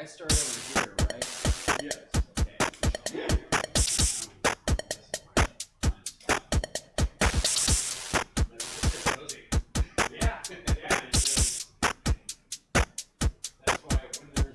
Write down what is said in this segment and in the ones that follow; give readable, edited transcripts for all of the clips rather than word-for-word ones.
I start over here, right? Yes. Okay. Yeah. That's why when there's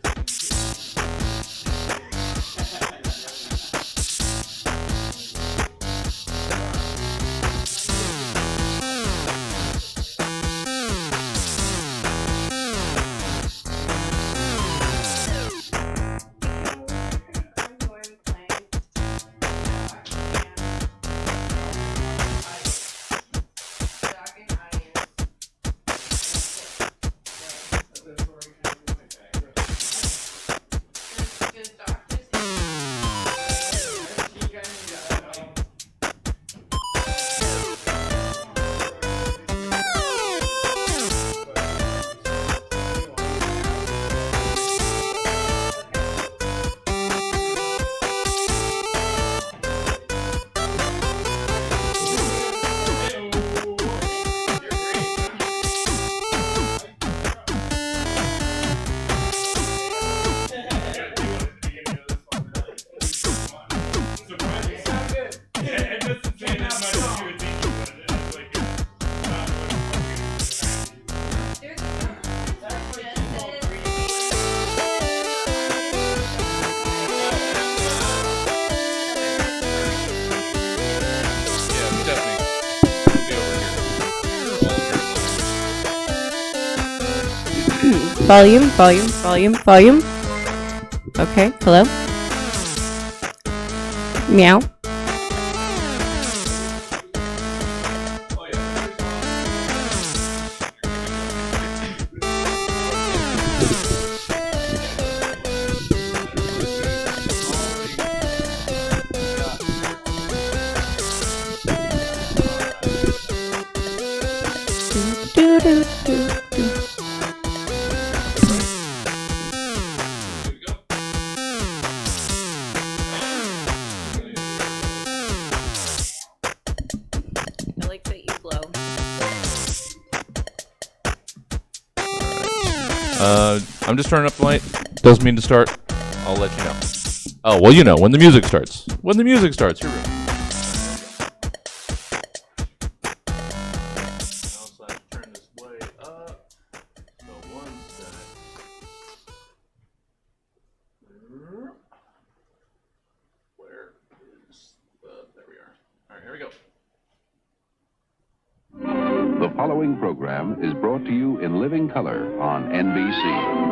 Volume. Okay, hello? Meow. I like that you blow. I'm just turning up the light. Doesn't mean to start. I'll let you know. Oh, well, you know, when the music starts. When the music starts, you're ready. Turn this way up. So one set. Where is there we are. All right, here we go. The following program is brought to you in living color on NBC.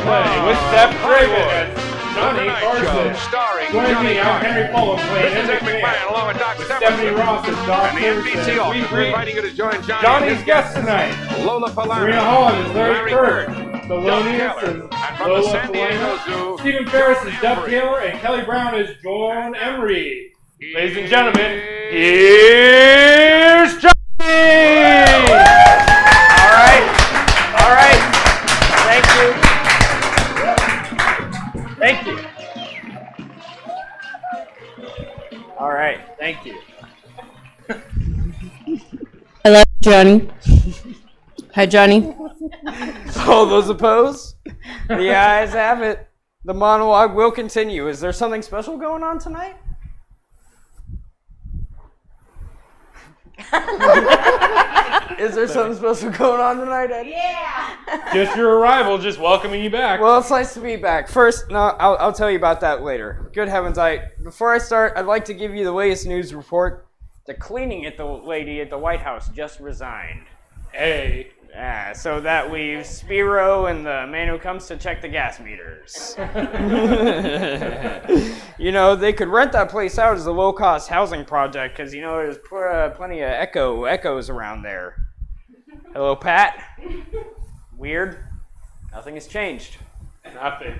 Play with Steph Draven as Johnny Carson. Joining me out Henry Fulham playing Ed McMahon along with Doc Stephanie Ross as Doc Pearson. We greet Johnny's guest tonight. Lola Falana, Serena Holland is Larry Kirk. Bird, Thelonious Taylor, is and from the Lola San Diego Falana. Zoo, Stephen Ferris is Dub Emery. Taylor, and Kelly Brown is Joan Emery. Ladies and gentlemen, here's Johnny! All right. Thank you. All right, thank you. I love Johnny. Hi, Johnny. All those opposed? The ayes have it. The monologue will continue. Is there something special going on tonight? Is there something special going on tonight, Eddie? Just your arrival, just welcoming you back. Well, it's nice to be back. First, no, I'll tell you about that later. Good heavens, before I start, I'd like to give you the latest news report. The cleaning lady at the White House just resigned. Hey. Yeah, so that leaves Spiro and the man who comes to check the gas meters. You know, they could rent that place out as a low-cost housing project because, you know, there's plenty of echoes around there. Hello, Pat. Weird. Nothing has changed. Nothing.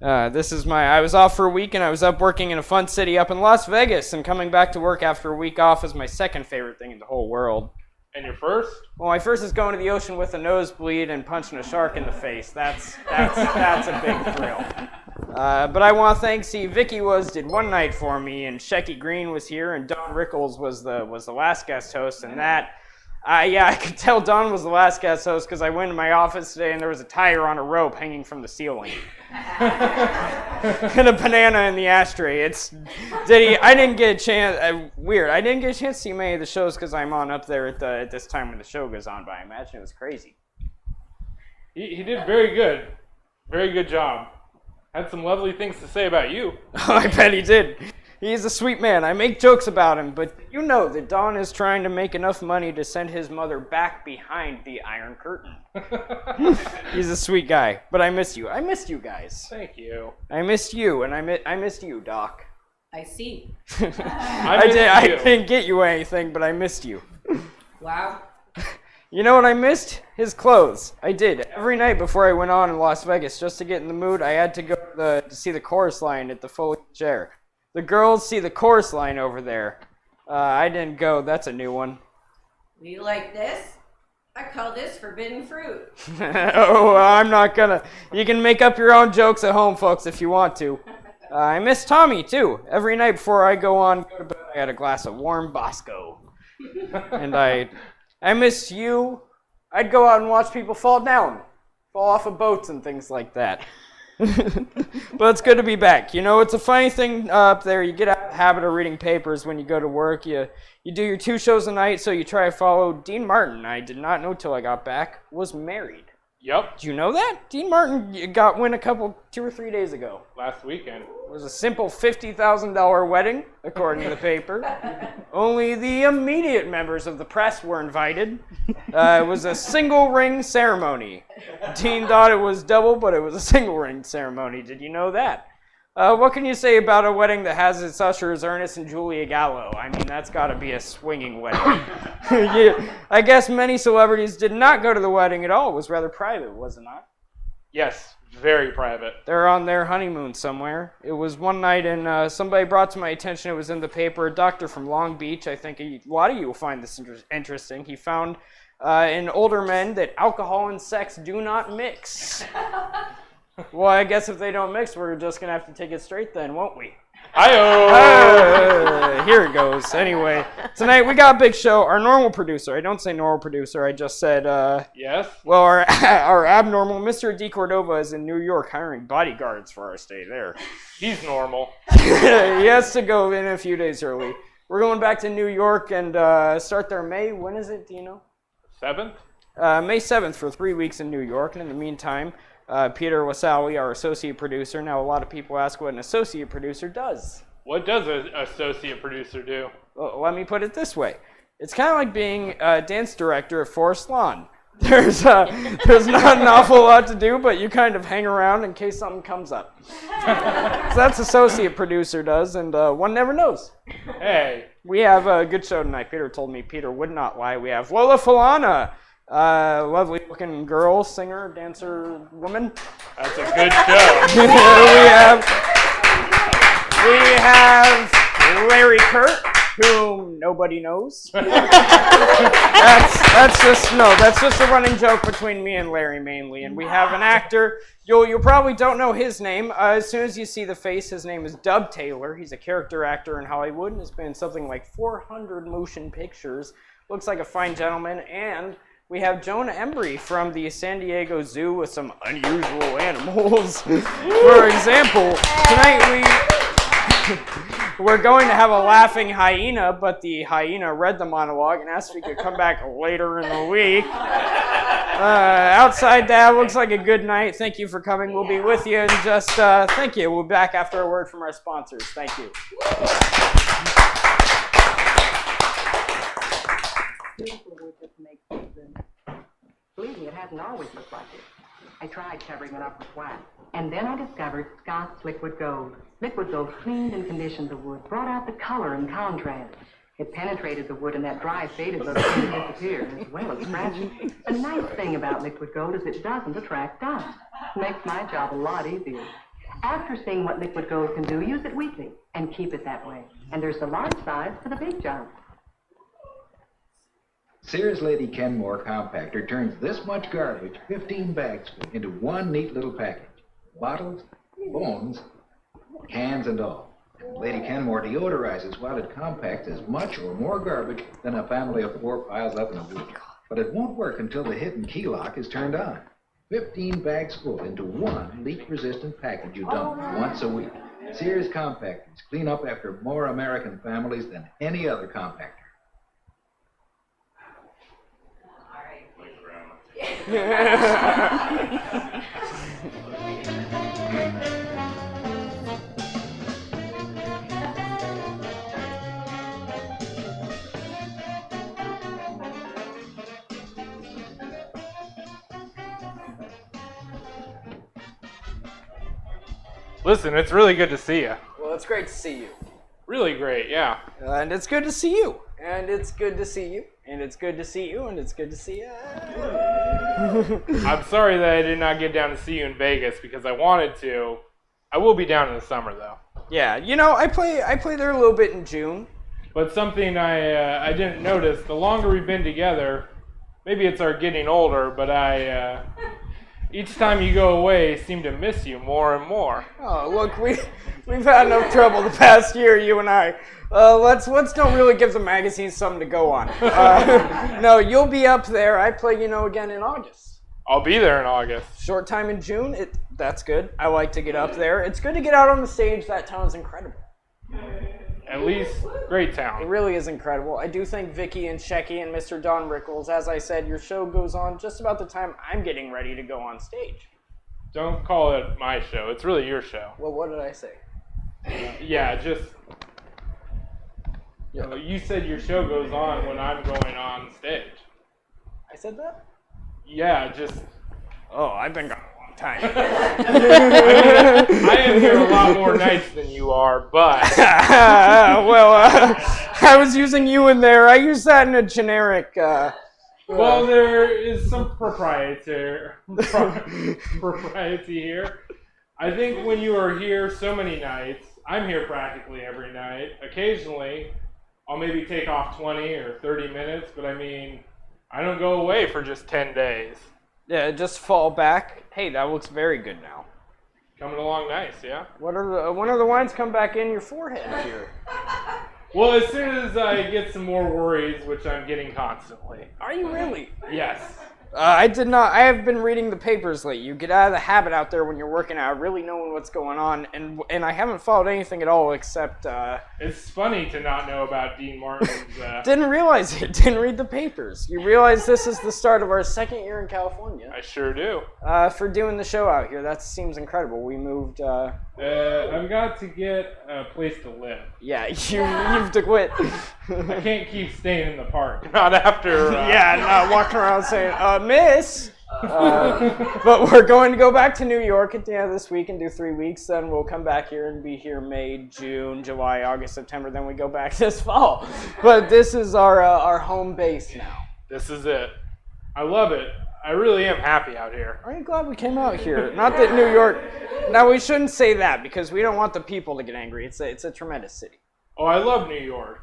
I was off for a week and I was up working in a fun city up in Las Vegas, and coming back to work after a week off is my second favorite thing in the whole world. And your first? Well, my first is going to the ocean with a nosebleed and punching a shark in the face. That's a big thrill. But I want to thank, Vicky did one night for me, and Shecky Green was here, and Don Rickles was the last guest host, and that Yeah, I could tell Don was the last guest host because I went to my office today and there was a tire on a rope hanging from the ceiling. And a banana in the ashtray. I didn't get a chance, weird, I didn't get a chance to see many of the shows because I'm on up there at this time when the show goes on, but I imagine it was crazy. He did very good. Very good job. Had some lovely things to say about you. Oh, I bet he did. He's a sweet man. I make jokes about him, but you know that Don is trying to make enough money to send his mother back behind the Iron Curtain. He's a sweet guy, but I miss you. I missed you guys. Thank you. I missed you, and I missed you, Doc. I see. I didn't get you anything, but I missed you. Wow. You know what I missed? His clothes. I did. Every night before I went on in Las Vegas, just to get in the mood, I had to go to see the chorus line at the Foley Chair. The girls see the chorus line over there. I didn't go. That's a new one. You like this? I call this forbidden fruit. Oh, I'm not gonna. You can make up your own jokes at home, folks, if you want to. I miss Tommy, too. Every night before I go to bed, I had a glass of warm Bosco. And I miss you. I'd go out and watch people fall off of boats and things like that. But it's good to be back. You know, it's a funny thing up there. You get out of the habit of reading papers when you go to work. You do your 2 shows a night, so you try to follow. Dean Martin, I did not know till I got back, was married. Yep. Did you know that? Dean Martin went 2 or 3 days ago. Last weekend. It was a simple $50,000 wedding, according to the paper. Only the immediate members of the press were invited. It was a single ring ceremony. Dean thought it was double, but it was a single ring ceremony. Did you know that? What can you say about a wedding that has its ushers Ernest and Julia Gallo? I mean, that's got to be a swinging wedding. Yeah, I guess many celebrities did not go to the wedding at all. It was rather private, was it not? Yes, very private. They're on their honeymoon somewhere. It was one night, and somebody brought to my attention, it was in the paper, a doctor from Long Beach. I think a lot of you will find this interesting. He found in older men that alcohol and sex do not mix. Well, I guess if they don't mix, we're just going to have to take it straight then, won't we? Here it goes. Anyway, tonight we got a big show. Our normal producer, I don't say normal producer, I just said, yes? Well, our abnormal Mr. D. Cordova is in New York hiring bodyguards for our stay there. He's normal. He has to go in a few days early. We're going back to New York and start there May. When is it? Do you know? 7th? May 7th for 3 weeks in New York. And in the meantime, Peter Wasawi, our associate producer. Now, a lot of people ask what an associate producer does. What does an associate producer do? Well, let me put it this way. It's kind of like being a dance director at Forest Lawn. There's not an awful lot to do, but you kind of hang around in case something comes up. So that's associate producer does, and one never knows. Hey. We have a good show tonight. Peter told me Peter would not lie. We have Lola Falana. Lovely-looking girl, singer, dancer, woman. That's a good show. we have Larry Kurt, whom nobody knows. that's just a running joke between me and Larry mainly. And we have an actor. You probably don't know his name. As soon as you see the face, his name is Dub Taylor. He's a character actor in Hollywood and has been in something like 400 motion pictures. Looks like a fine gentleman. And we have Jonah Embry from the San Diego Zoo with some unusual animals. For example, tonight we're going to have a laughing hyena, but the hyena read the monologue and asked if he could come back later in the week. Outside that, looks like a good night. Thank you for coming. We'll be with you and just thank you. We'll be back after a word from our sponsors. Thank you. Believe me, it hasn't always looked like this. I tried covering it up with wax, and then I discovered Scott's Liquid Gold. Liquid Gold cleaned and conditioned the wood, brought out the color and contrast. It penetrated the wood, and that dry, faded look disappeared, as well as scratching. The nice thing about Liquid Gold is it doesn't attract dust. Makes my job a lot easier. After seeing what Liquid Gold can do, use it weekly, and keep it that way. And there's the large size for the big job. Sears Lady Kenmore Compactor turns this much garbage, 15 bags, into one neat little package. Bottles, bones, cans and all. Lady Kenmore deodorizes while it compacts as much or more garbage than a family of 4 piles up in a week. But it won't work until the hidden key lock is turned on. 15 bags full into one leak-resistant package you dump once a week. Sears Compactors clean up after more American families than any other compactor. Listen, it's really good to see you. Well, it's great to see you. Really great, yeah. And it's good to see you. And it's good to see you. And it's good to see you. And it's good to see you. I'm sorry that I did not get down to see you in Vegas because I wanted to. I will be down in the summer though. Yeah, you know, I play there a little bit in June. But something I didn't notice, the longer we've been together, maybe it's our getting older, but each time you go away, seem to miss you more and more. Oh, look, we've had enough trouble the past year, you and I. Let's don't really give the magazine something to go on. No, you'll be up there. I play, again in August. I'll be there in August. Short time in June. That's good. I like to get up there. It's good to get out on the stage. That town's incredible. At least, great It town. really is incredible. I do think Vicky and Shecky and Mr. Don Rickles, as I said, your show goes on just about the time I'm getting ready to go on stage. Don't call it my show. It's really your show. Well, what did I say? Yeah, just... You said your show goes on when I'm going on stage. I said that? Yeah, just... Oh, I've been gone a long time. I am here a lot more nights than you are, but... I was using you in there. I use that in a generic... Well, there is some propriety here. I think when you are here so many nights, I'm here practically every night. Occasionally, I'll maybe take off 20 or 30 minutes, but I mean, I don't go away for just 10 days. Yeah, just fall back. Hey, that looks very good now. Coming along nice, yeah? When are the lines come back in your forehead here? Well, as soon as I get some more worries, which I'm getting constantly. Are you really? Yes. I did not. I have been reading the papers lately. You get out of the habit out there when you're working out, really knowing what's going on, and I haven't followed anything at all except. It's funny to not know about Dean Martin's. Didn't realize it. Didn't read the papers. You realize this is the start of our second year in California. I sure do. For doing the show out here, that seems incredible. We moved. I've got to get a place to live. Yeah, you've to quit. I can't keep staying in the park. Not after. Yeah, not walking around saying, miss. But we're going to go back to New York at the end of this week and do 3 weeks. Then we'll come back here and be here May, June, July, August, September. Then we go back this fall. But this is our home base now. This is it. I love it. I really am happy out here. Aren't you glad we came out here? Not that New York. Now we shouldn't say that because we don't want the people to get angry. It's a tremendous city. Oh, I love New York.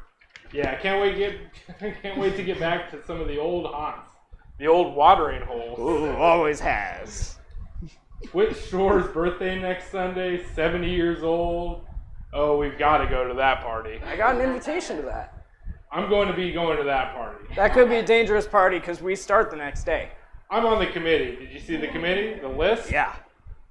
Yeah, can't wait to get back to some of the old haunts, the old watering holes. Ooh, always has. Whit Shore's birthday next Sunday, 70 years old. Oh, we've got to go to that party. I got an invitation to that. I'm going to be going to that party. That could be a dangerous party because we start the next day. I'm on the committee. Did you see the committee? The list? Yeah.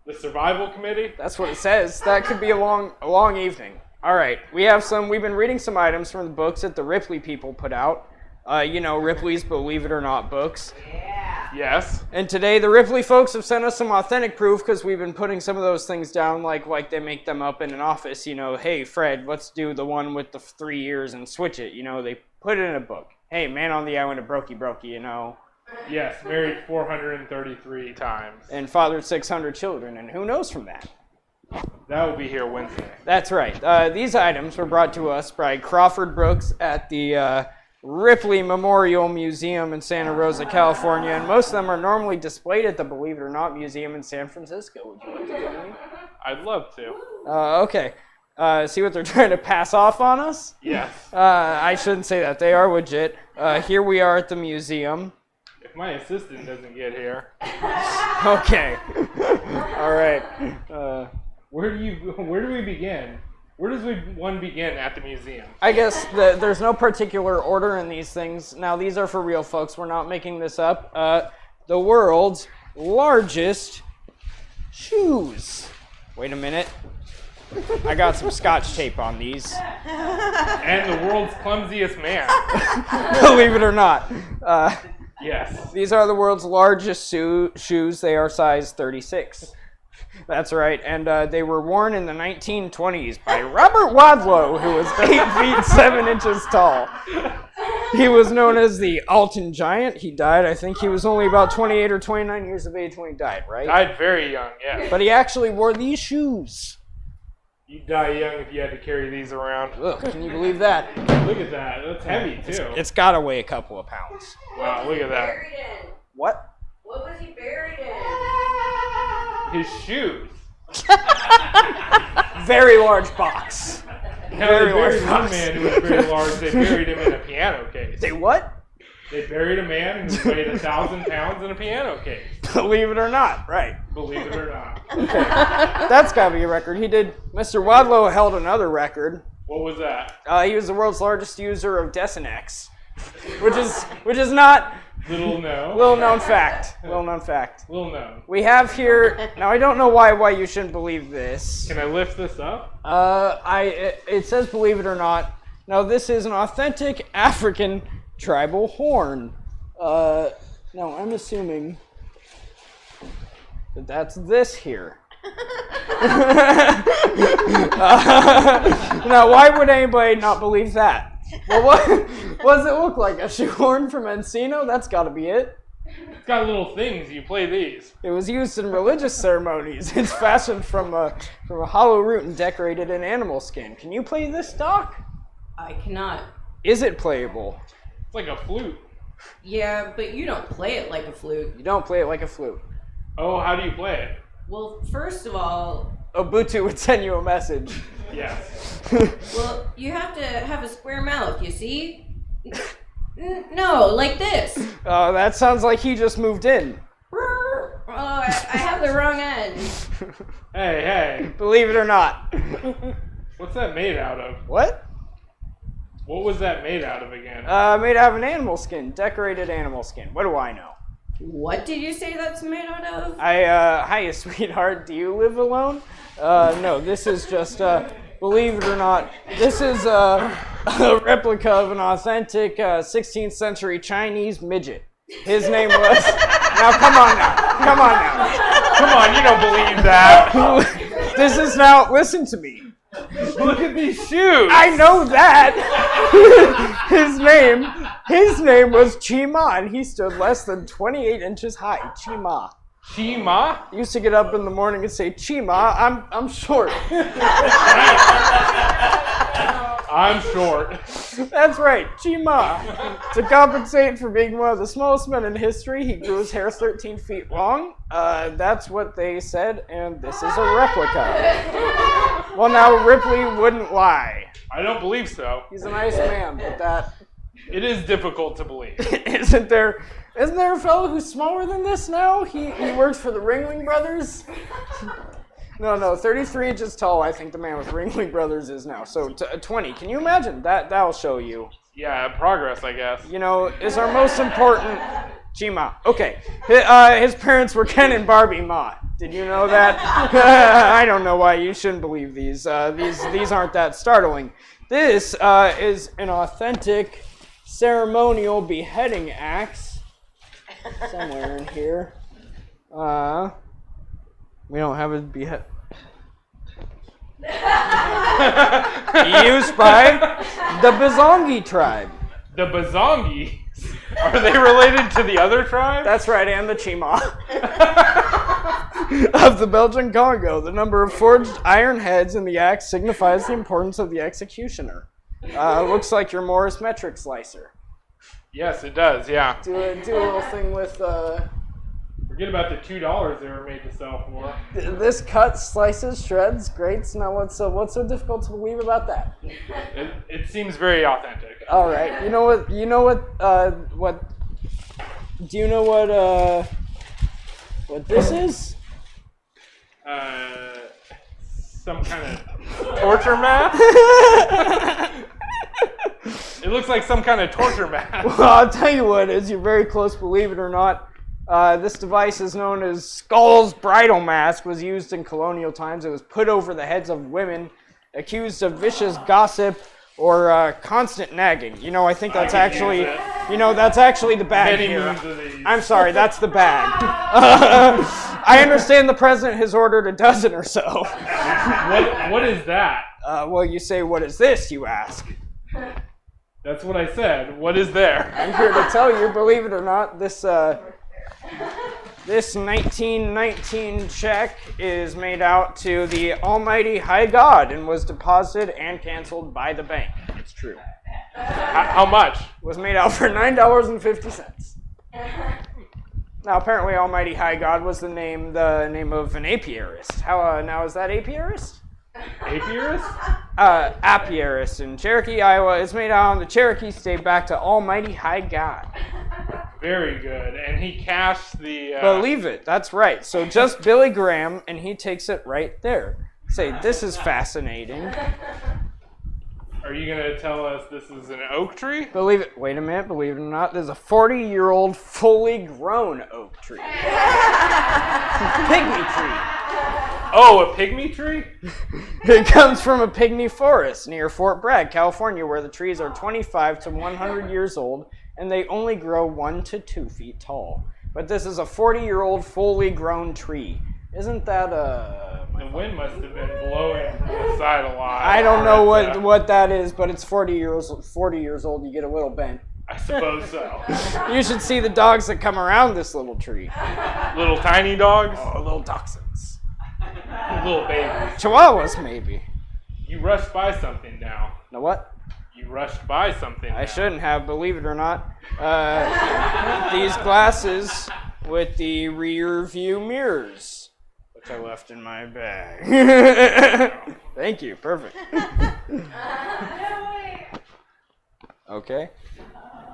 The survival committee? That's what it says. That could be a long evening. All right, we've been reading some items from the books that the Ripley people put out. Ripley's Believe It or Not books. Yeah. Yes. And today the Ripley folks have sent us some authentic proof because we've been putting some of those things down like they make them up in an office. Hey, Fred, let's do the one with the 3 years and switch it. They put it in a book. Hey, man on the island of Brokey, Yes, married 433 times. And fathered 600 children, and who knows from that? That will be here Wednesday. That's right. These items were brought to us by Crawford Brooks at the Ripley Memorial Museum in Santa Rosa, California, and most of them are normally displayed at the Believe It or Not Museum in San Francisco. Would you like to join me? I'd love to. Okay. See what they're trying to pass off on us? Yes. I shouldn't say that. They are legit. Here we are at the museum. If my assistant doesn't get here. Okay. All right. Where do we begin? Where does one begin at the museum? I guess there's no particular order in these things. Now, these are for real, folks. We're not making this up. The world's largest shoes. Wait a minute. I got some scotch tape on these. And the world's clumsiest man. Believe it or not. Yes. These are the world's largest shoes. They are size 36. That's right, and they were worn in the 1920s by Robert Wadlow, who was 8 feet 7 inches tall. He was known as the Alton Giant. He died, I think he was only about 28 or 29 years of age when he died, right? Died very young, yeah. But he actually wore these shoes. You'd die young if you had to carry these around. Ugh, can you believe that? Look at that. That's heavy, too. It's gotta weigh a couple of pounds. Wow, look at that. Buried in. What? What was he buried in? His shoes. Very large box. Now, Very they buried large one box. man who was very large. They buried him in a piano case. They what? They buried a man who weighed 1,000 pounds in a piano case. Believe it or not, right. Believe it or not. That's gotta be a record. Mr. Wadlow held another record. What was that? He was the world's largest user of Desenex, which is not Little known. little known fact. Little known fact. Little known. We have here now. I don't know why you shouldn't believe this. Can I lift this up? It says believe it or not. Now this is an authentic African tribal horn. No, I'm assuming that that's this here. Now, why would anybody not believe that? Well, what does it look like? A shoehorn from Encino? That's got to be it. It's got little things. You play these. It was used in religious ceremonies. It's fashioned from a hollow root and decorated in animal skin. Can you play this, Doc? I cannot. Is it playable? It's like a flute. Yeah, but you don't play it like a flute. You don't play it like a flute. Oh, how do you play it? Well, first of all, Ubuntu would send you a message. Yes. well, you have to have a square mouth, you see? No, like this. Oh, that sounds like he just moved in. Oh, I have the wrong end. Hey. Believe it or not. What's that made out of? What? What was that made out of again? Made out of an animal skin, decorated animal skin. What do I know? What did you say that's made out of? Hiya, sweetheart. Do you live alone? No, this is just, believe it or not, this is a replica of an authentic 16th century Chinese midget. His name was. Now, come on now. Come on, you don't believe that. This is now. Listen to me. Look at these shoes. I know that. His name was Chima, and he stood less than 28 inches high. Chima. Chima? Used to get up in the morning and say, Chima, I'm short. I'm short. That's right, Chima. To compensate for being one of the smallest men in history, he grew his hair 13 feet long. That's what they said, and this is a replica. Well, now, Ripley wouldn't lie. I don't believe so. He's a nice man, but that... It is difficult to believe. Isn't there a fellow who's smaller than this now? He works for the Ringling Brothers? No, 33 inches tall, I think the man with Ringling Brothers is now. So 20. Can you imagine? That'll show you. Yeah, progress, I guess. You know, is our most important... Chima. Okay. His parents were Ken and Barbie Ma. Did you know that? I don't know why you shouldn't believe these. These aren't that startling. This is an authentic ceremonial beheading axe. Somewhere in here. We don't have a behead. Used by the Bazongi tribe. The Bazongi? Are they related to the other tribe? That's right, and the Chima. Of the Belgian Congo, the number of forged iron heads in the axe signifies the importance of the executioner. Looks like your Morris metric slicer. Yes, it does, yeah. Do a little thing with Forget about the $2 they were made to sell for. this cuts, slices, shreds, grates. Now what's so difficult to believe about that? It seems very authentic. All right. You know what do you know what this is? Some kind of torture mask? It looks like some kind of torture mask. Well, I'll tell you what is. You're very close, believe it or not. This device is known as Skull's bridal mask. Was used in colonial times. It was put over the heads of women accused of vicious gossip or constant nagging. You know, I think that's actually, that's actually the bag Many here. moons of these. I'm sorry, that's the bag. I understand the president has ordered a dozen or so. What is that? Well, you say, what is this, you ask? That's what I said. What is there? I'm here to tell you, believe it or not, this 1919 check is made out to the Almighty High God and was deposited and canceled by the bank. It's true. How much? Was made out for $9.50. Now, apparently, Almighty High God was the name of an apiarist. Now is that apiarist? Apiarist? Apiarist in Cherokee, Iowa. It's made out on the Cherokee State back to Almighty High God. Very good. And he cashed the... Believe it. That's right. So just Billy Graham, and he takes it right there. Say, this is fascinating. Are you going to tell us this is an oak tree? Believe it. Wait a minute. Believe it or not, there's a 40-year-old fully grown oak tree. Pygmy tree. Oh, a pygmy tree? It comes from a pygmy forest near Fort Bragg, California, where the trees are 25 to 100 years old, and they only grow 1 to 2 feet tall. But this is a 40-year-old fully grown tree. Isn't that The wind must have been blowing from the side a lot. I don't know what that is, but it's 40 years old. You get a little bent. I suppose so. You should see the dogs that come around this little tree. Little tiny dogs? Oh, little dachshunds. Little babies. Chihuahuas, maybe. You rushed by something now. Know what? You rushed by something I now. shouldn't have, believe it or not. These glasses with the rear view mirrors, which I left in my bag. Thank you, perfect. Okay.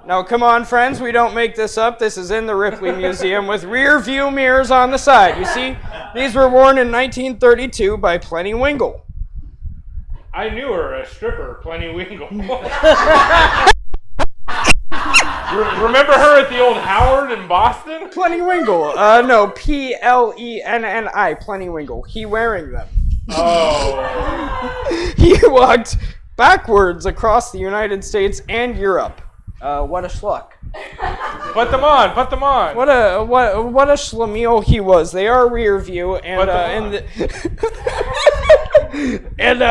Now, come on, friends, we don't make this up. This is in the Ripley Museum with rear view mirrors on the side. You see, these were worn in 1932 by Plenty Wingle. I knew her, a stripper, Plenty Wingle. Remember her at the old Howard in Boston? Plenty Wingle. No, P-L-E-N-N-I, Plenty Wingle. He wearing them. Oh. He walked backwards across the United States and Europe. What a schluck. Put them on, put them on. What a schlemiel he was. They are rear view, and and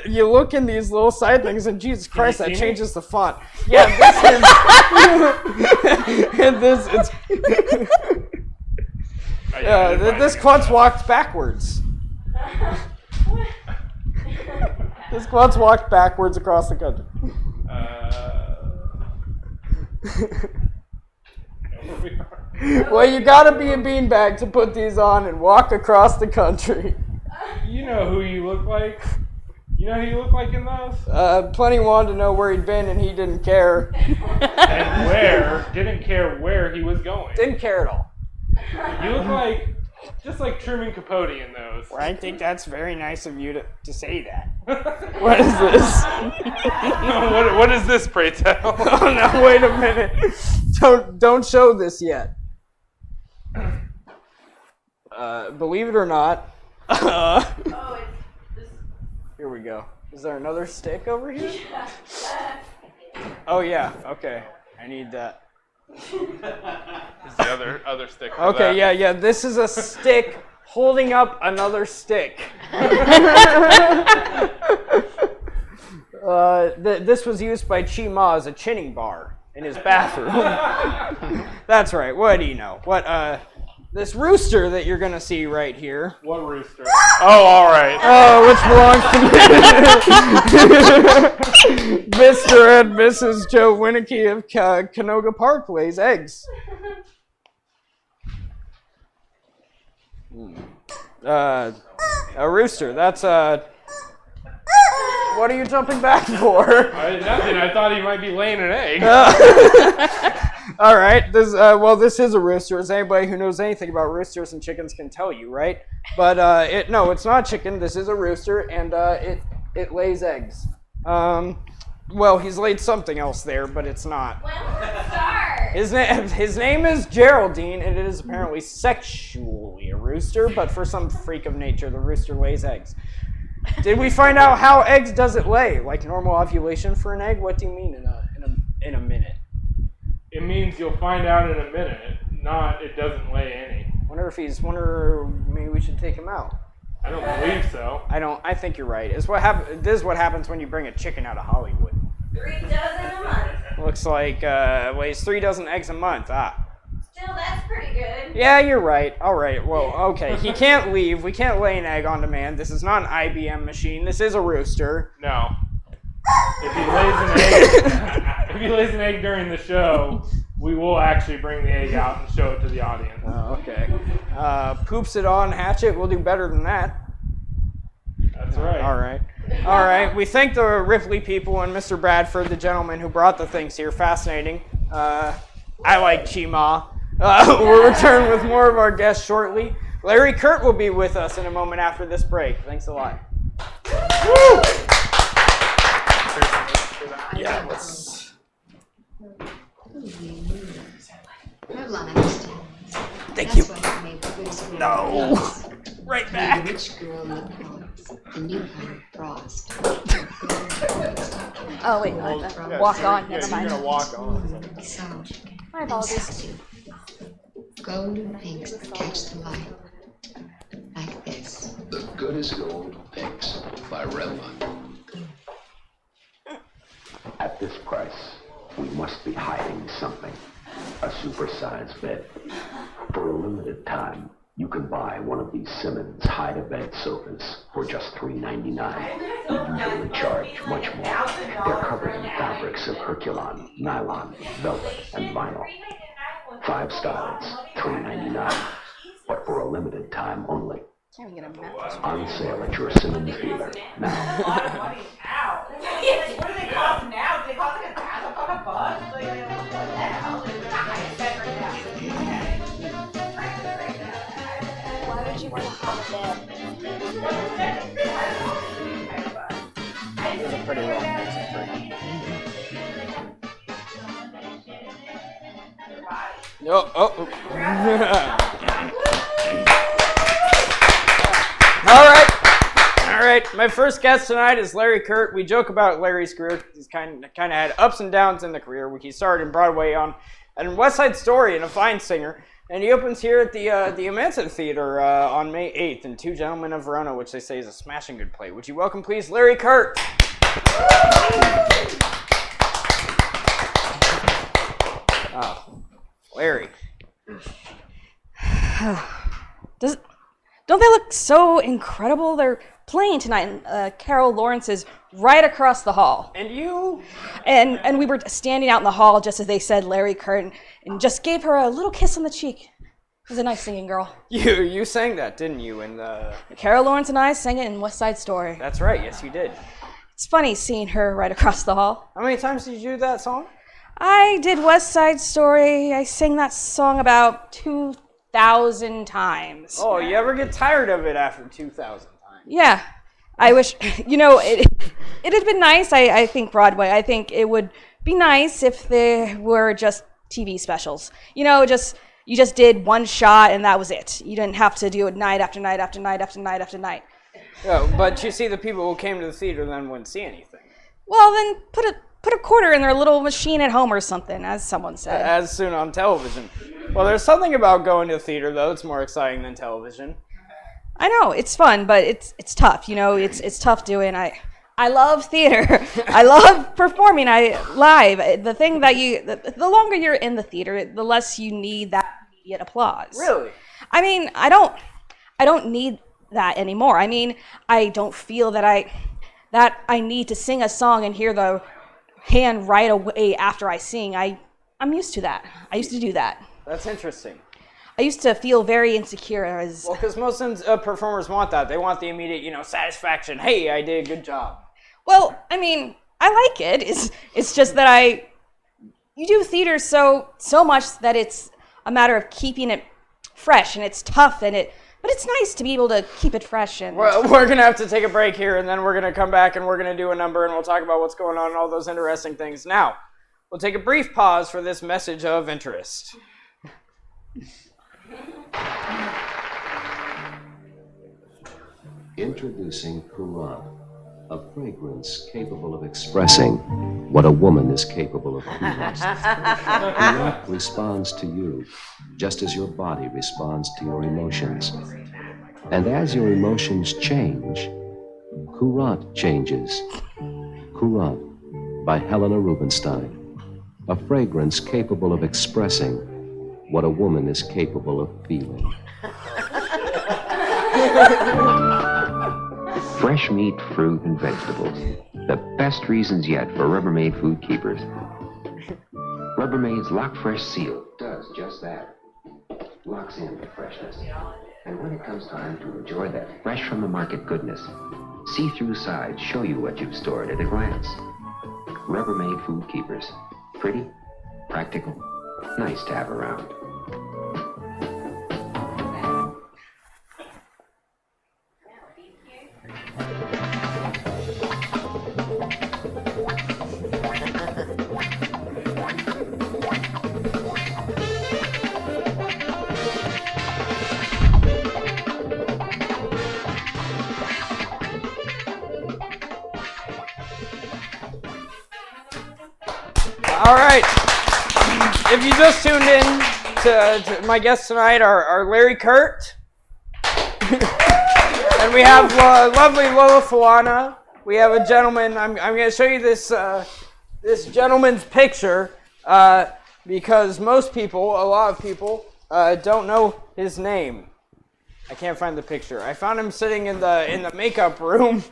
you look in these little side things, and Jesus Christ, that changes the font. Yeah, this is. This Quantz walked backwards. This Quantz walked backwards across the country. Well, you gotta be a beanbag to put these on and walk across the country. You know who you look like? You know who you look like in those? Plenty wanted to know where he'd been, and he didn't care. And where? Didn't care where he was going. Didn't care at all. You look like, just like Truman Capote in those. Well, I think that's very nice of you to say that. What is this? What is this, pray tell? Oh no! Wait a minute! Don't show this yet. Believe it or not. Here we go. Is there another stick over here? Oh yeah. Okay. I need that. Is the other stick for Okay. that? Yeah. This is a stick holding up another stick. This was used by Chi Ma as a chinning bar in his bathroom. That's right. What do you know? What this rooster that you're gonna see right here. What rooster? Oh, all right. Which belongs to Mr. and Mrs. Joe Winnicky of Canoga Park lays eggs. A rooster. That's What are you jumping back for? Nothing. I thought he might be laying an egg. All right. This is a rooster. As anybody who knows anything about roosters and chickens can tell you, right? But it's not a chicken. This is a rooster, and it lays eggs. Well, he's laid something else there, but it's not. When will it start? His name is Geraldine, and it is apparently sexually a rooster, but for some freak of nature, the rooster lays eggs. Did we find out how eggs does it lay? Like normal ovulation for an egg? What do you mean in a minute? It means you'll find out in a minute, not it doesn't lay any. Wonder maybe we should take him out. I don't believe so. I think you're right. This is what happens when you bring a chicken out of Hollywood. 3 dozen a month. Looks like lays 3 dozen eggs a month. Still, that's pretty good. Yeah, you're right. All right. Well, okay. He can't leave. We can't lay an egg on demand. This is not an IBM machine. This is a rooster. No. If he lays an egg during the show, we will actually bring the egg out and show it to the audience. Oh, okay. Poops it on, hatch it. We'll do better than that. That's right. All right. All right. We thank the Ripley people and Mr. Bradford, the gentleman who brought the things here. Fascinating. I like Chima. We'll return with more of our guests shortly. Larry Kurt will be with us in a moment after this break. Thanks a lot. Woo! Yeah, let's... Thank you. No! Right back! Oh, wait, walk on, never mind. You're gonna walk on. My apologies. Golden pinks that catch the light. Like this. The Good as Gold Pinks by Revlon. At this price, we must be hiding something. A supersized bed. For a limited time, you can buy one of these Simmons hide-a-bed sofas for just $3.99. We usually charge much more. They're covered in fabrics of Herculon, nylon, velvet, and vinyl. 5 styles, $3.99. But for a limited time only. Can't even get a mattress. On sale at your Simmons dealer now. What do they cost now? Do they cost like $1,000 a buck? Like, what the hell? Why would you want to have a bed? It's a pretty long music break. Oh. All right. My first guest tonight is Larry Kurt. We joke about Larry's career. He's kind of had ups and downs in the career. He started in Broadway on West Side Story and a fine singer. And he opens here at the Amansa Theater on May 8th in Two Gentlemen of Verona, which they say is a smashing good play. Would you welcome, please, Larry Kurt? Oh, Larry. Don't they look so incredible? They're playing tonight, and Carol Lawrence is right across the hall. And you? And we were standing out in the hall just as they said Larry Kurt, and just gave her a little kiss on the cheek. It was a nice singing girl. You sang that, didn't you? And Carol Lawrence and I sang it in West Side Story. That's right. Yes, you did. It's funny seeing her right across the hall. How many times did you do that song? I did West Side Story. I sang that song about 2,000 times. Oh, you ever get tired of it after 2,000 times? Yeah. I wish, it had been nice, I think, Broadway. I think it would be nice if there were just TV specials. You just did one shot and that was it. You didn't have to do it night after night after night after night after night. Oh, but you see, the people who came to the theater then wouldn't see anything. Well, then put a quarter in their little machine at home or something, as someone said. As soon on television. Well, there's something about going to the theater, though. It's more exciting than television. I know, it's fun, but it's tough. It's tough doing. I love theater. I love performing. Live. The thing that the longer you're in the theater, the less you need that immediate applause. Really? I mean, I don't need that anymore. I mean, I don't feel that I need to sing a song and hear the hand right away after I sing. I'm used to that. I used to do that. That's interesting. I used to feel very insecure as... Well, because most performers want that. They want the immediate, satisfaction. Hey, I did a good job. Well, I mean, I like it. It's just that you do theater so much that it's a matter of keeping it fresh, and it's tough, but it's nice to be able to keep it fresh. And We're gonna have to take a break here, and then we're gonna come back and we're gonna do a number, and we'll talk about what's going on and all those interesting things. Now, we'll take a brief pause for this message of interest. Introducing Courant, a fragrance capable of expressing what a woman is capable of feeling. Courant responds to you just as your body responds to your emotions. And as your emotions change, Courant changes. Courant by Helena Rubinstein, a fragrance capable of expressing what a woman is capable of feeling. Fresh meat, fruit, and vegetables. The best reasons yet for Rubbermaid Food Keepers. Rubbermaid's Lock Fresh Seal does just that. Locks in the freshness. And when it comes time to enjoy that fresh from the market goodness, see-through sides show you what you've stored at a glance. Rubbermaid Food Keepers. Pretty, practical, nice to have around. All right. If you just tuned in to my guests tonight are Larry Kurt, and we have lovely Lola Falana. We have a gentleman. I'm going to show you this gentleman's picture because most people, a lot of people, don't know his name. I can't find the picture. I found him sitting in the makeup room.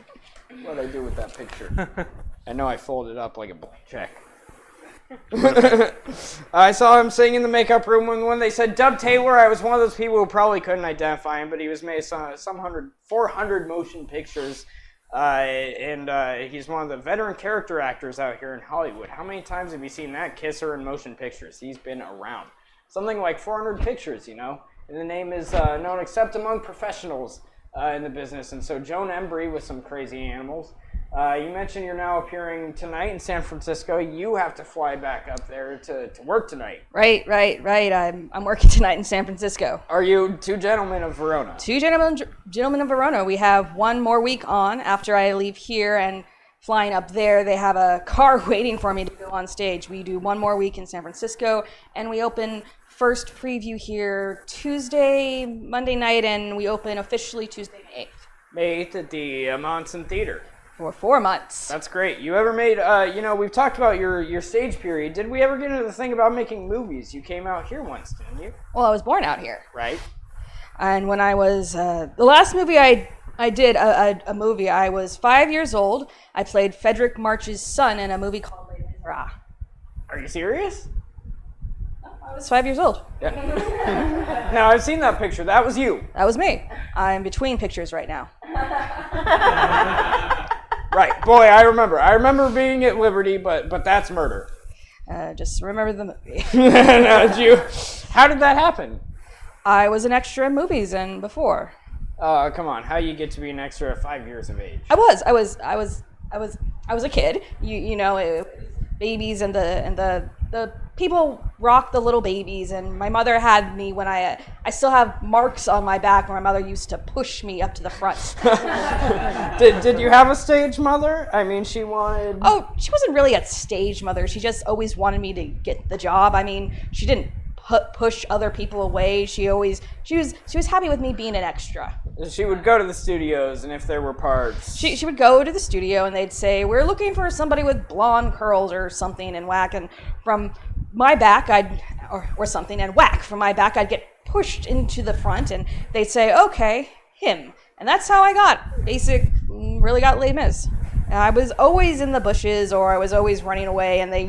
What did I do with that picture? I know I folded it up like a blank check. I saw him sitting in the makeup room when they said Dub Taylor. I was one of those people who probably couldn't identify him, but he was made some 400 motion pictures, and he's one of the veteran character actors out here in Hollywood. How many times have you seen that kisser in motion pictures? He's been around. Something like 400 pictures, you know, and the name is known except among professionals in the business. And so Joan Embry with Some Crazy Animals. You mentioned you're now appearing tonight in San Francisco. You have to fly back up there to work tonight. Right. I'm working tonight in San Francisco. Are you two gentlemen of Verona? Two gentlemen of Verona. We have one more week on after I leave here and flying up there. They have a car waiting for me to go on stage. We do one more week in San Francisco, and we open first preview here Monday night, and we open officially Tuesday, May 8th. May 8th at the Monson Theater. For 4 months. That's great. You ever made, we've talked about your stage period. Did we ever get into the thing about making movies? You came out here once, didn't you? Well, I was born out here. Right. And when I was, the last movie I did, a movie, I was 5 years old. I played Frederick March's son in a movie called Les Miserables. Are you serious? I was 5 years old. Yeah. Now, I've seen that picture. That was you. That was me. I'm between pictures right now. Right. Boy, I remember. I remember being at Liberty, but that's murder. Just remember the movie. No, how did that happen? I was an extra in movies and before. Come on. How you get to be an extra at 5 years of age? I was a kid. You know, babies and the people rock the little babies, and my mother had me when I still have marks on my back where my mother used to push me up to the front. Did you have a stage mother? I mean, she wanted... Oh, she wasn't really a stage mother. She just always wanted me to get the job. I mean, she didn't push other people away. She was happy with me being an extra. She would go to the studios, and if there were parts... She would go to the studio, and they'd say, we're looking for somebody with blonde curls or something, and whack, and from my back, or something, and whack, from my back, I'd get pushed into the front, and they'd say, okay, him. And that's how I really got Les Mis. And I was always in the bushes, or I was always running away, and they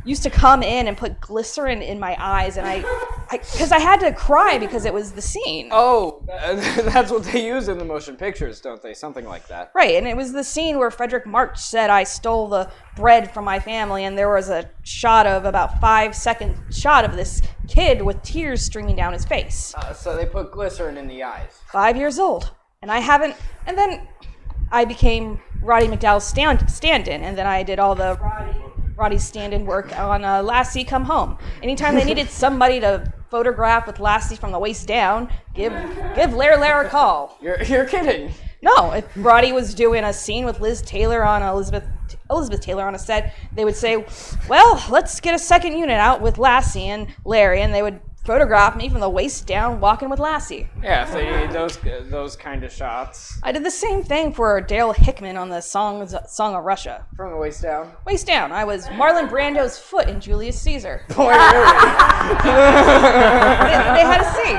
used to come in and put glycerin in my eyes, and because I had to cry because it was the scene. Oh, that's what they use in the motion pictures, don't they? Something like that. Right, and it was the scene where Frederick March said I stole the bread from my family, and there was a shot of about 5-second shot of this kid with tears streaming down his face. So they put glycerin in the eyes. 5 years old, and I haven't. And then I became Roddy McDowell's stand-in, and then I did all the Roddy's stand-in work on Lassie Come Home. Anytime they needed somebody to photograph with Lassie from the waist down, give Lair a call. You're kidding. No, if Roddy was doing a scene with Liz Taylor on Elizabeth Taylor on a set, they would say, well, let's get a second unit out with Lassie and Larry, and they would photograph me from the waist down walking with Lassie. Yeah, if they need those kind of shots. I did the same thing for Daryl Hickman on the Song of Russia. From the waist down? Waist down. I was Marlon Brando's foot in Julius Caesar. Boy, really? they had a scene.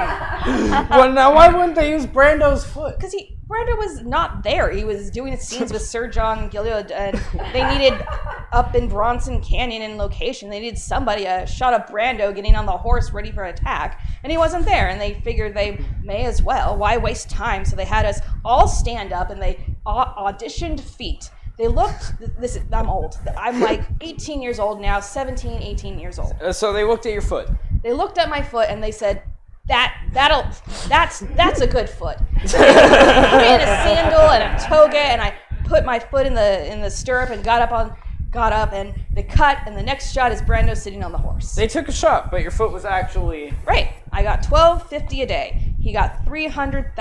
Well, now why wouldn't they use Brando's foot? Because Brando was not there. He was doing scenes with Sir John Gielgud, and they needed up in Bronson Canyon in location. They needed somebody, a shot of Brando getting on the horse ready for attack, and he wasn't there. And they figured they may as well. Why waste time? So they had us all stand up, and they auditioned feet. They looked. I'm old. I'm like 18 years old now, 17, 18 years old. So they looked at your foot. They looked at my foot and they said, that's a good foot. They put me in a sandal and a toga, and I put my foot in the stirrup and got up and they cut, and the next shot is Brando sitting on the horse. They took a shot, but your foot was actually right. I got $12.50 a day. He got $300,000.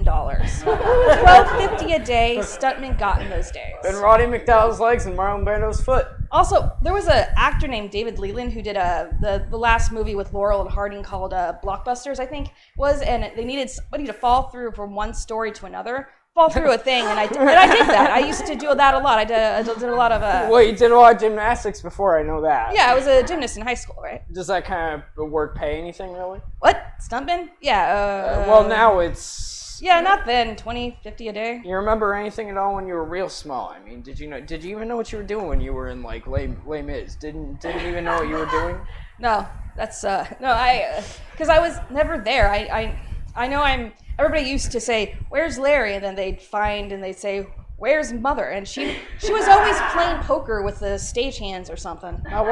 $12.50 a day stuntman got in those days. Ben Roddy McDowell's legs and Marlon Brando's foot. Also, there was an actor named David Leland who did the last movie with Laurel and Harding called Blockbusters, I think was, and they needed somebody to fall through from one story to another. Fall through a thing, and I did that. I used to do that a lot. I did a lot of. Well, you did a lot of gymnastics before. I know that. Yeah, I was a gymnast in high school, right? Does that kind of work pay anything, really? What? Stuntman? Yeah. Well, now it's. Yeah, not then. $20-50 a day. You remember anything at all when you were real small? I mean, did you even know what you were doing when you were in like Les Mis? Didn't even know what you were doing? No, that's no. Because I was never there. I know I'm. Everybody used to say, "Where's Larry?" And then they'd say, "Where's Mother?" And she was always playing poker with the stagehands or something. Now,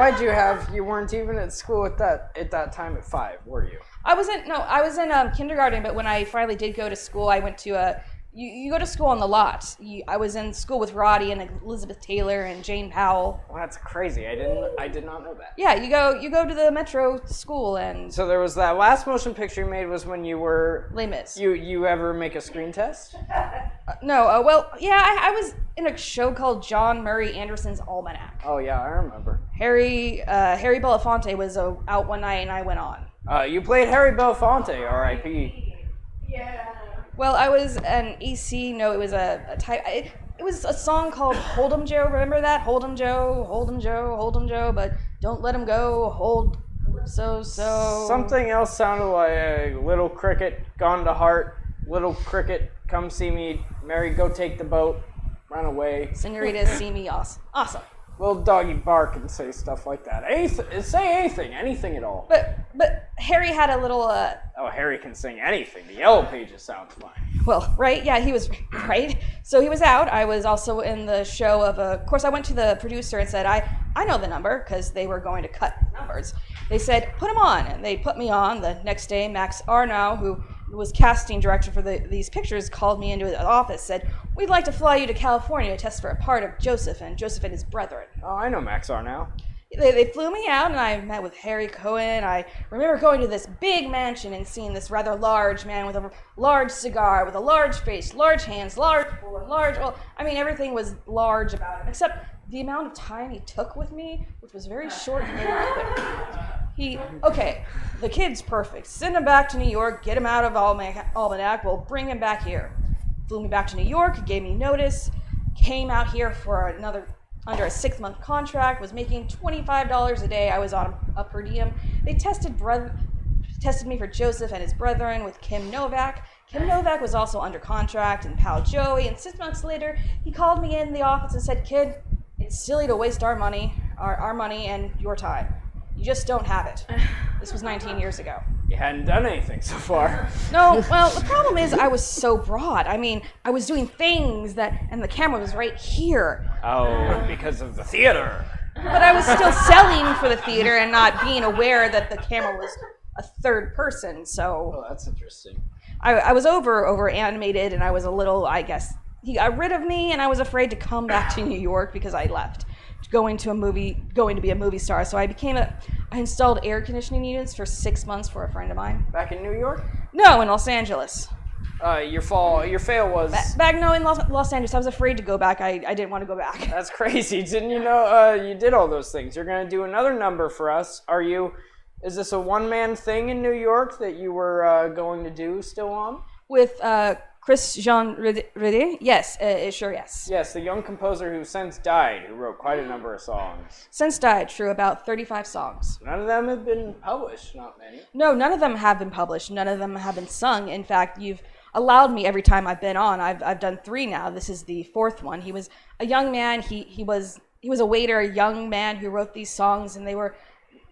you weren't even at school at that time at 5, were you? I was in kindergarten, but when I finally did go to school, I went to you go to school on the lot. I was in school with Roddy and Elizabeth Taylor and Jane Powell. Well, that's crazy. I did not know that. Yeah, you go to the Metro school, and so there was that last motion picture you made was when you were Les Mis. You ever make a screen test? No. Well, yeah, I was in a show called John Murray Anderson's Almanac. Oh yeah, I remember. Harry Belafonte was out one night, and I went on. You played Harry Belafonte, R.I.P. Yeah. Well, I was an EC. No, it was a type. It was a song called "Hold 'Em Joe." Remember that? Hold 'em Joe, hold 'em Joe, hold 'em Joe, but don't let him go. Hold so. Something else sounded like Little Cricket, Gone to Heart. Little Cricket, come see me. Mary, go take the boat. Run away. Senorita, see me. Awesome. Little doggy bark and say stuff like that. Say anything at all. But Harry had a little. Oh, Harry can sing anything. The Yellow Pages sounds fine. Well, right? Yeah, he was right. So he was out. I was also in the show of course, I went to the producer and said, I know the number, because they were going to cut numbers. They said, put him on, and they put me on. The next day, Max Arnau, who was casting director for these pictures, called me into his office, said, we'd like to fly you to California to test for a part of Joseph and his brethren. Oh, I know Max Arnau. They flew me out, and I met with Harry Cohen. I remember going to this big mansion and seeing this rather large man with a large cigar, with a large face, large hands, large, everything was large about him, except the amount of time he took with me, which was very short and very quick. The kid's perfect. Send him back to New York, get him out of Almanac, we'll bring him back here. Flew me back to New York, gave me notice, came out here for under a 6-month contract, was making $25 a day. I was on a per diem. They tested me for Joseph and his brethren with Kim Novak. Kim Novak was also under contract, and pal Joey, and 6 months later, he called me in the office and said, kid, it's silly to waste our money and your time. You just don't have it. This was 19 years ago. You hadn't done anything so far. No, well, the problem is I was so broad. I mean, I was doing things and the camera was right here. Oh, because of the theater. But I was still selling for the theater and not being aware that the camera was a third person, so... Oh, that's interesting. I was over animated, and I was a little, I guess, he got rid of me, and I was afraid to come back to New York because I left, going to be a movie star. So I installed air conditioning units for 6 months for a friend of mine. Back in New York? No, in Los Angeles. Your fail was... In Los Angeles. I was afraid to go back. I didn't want to go back. That's crazy. Didn't you know you did all those things? You're going to do another number for us. Is this a one-man thing in New York that you were going to do still on? With Chris Jean Rede? Yes, sure, yes. Yes, the young composer who since died, who wrote quite a number of songs. Since died, true, about 35 songs. None of them have been published, not many. No, none of them have been published. None of them have been sung. In fact, you've allowed me every time I've been on. I've done 3 now. This is the 4th one. He was a young man. He was a waiter, a young man who wrote these songs, and they were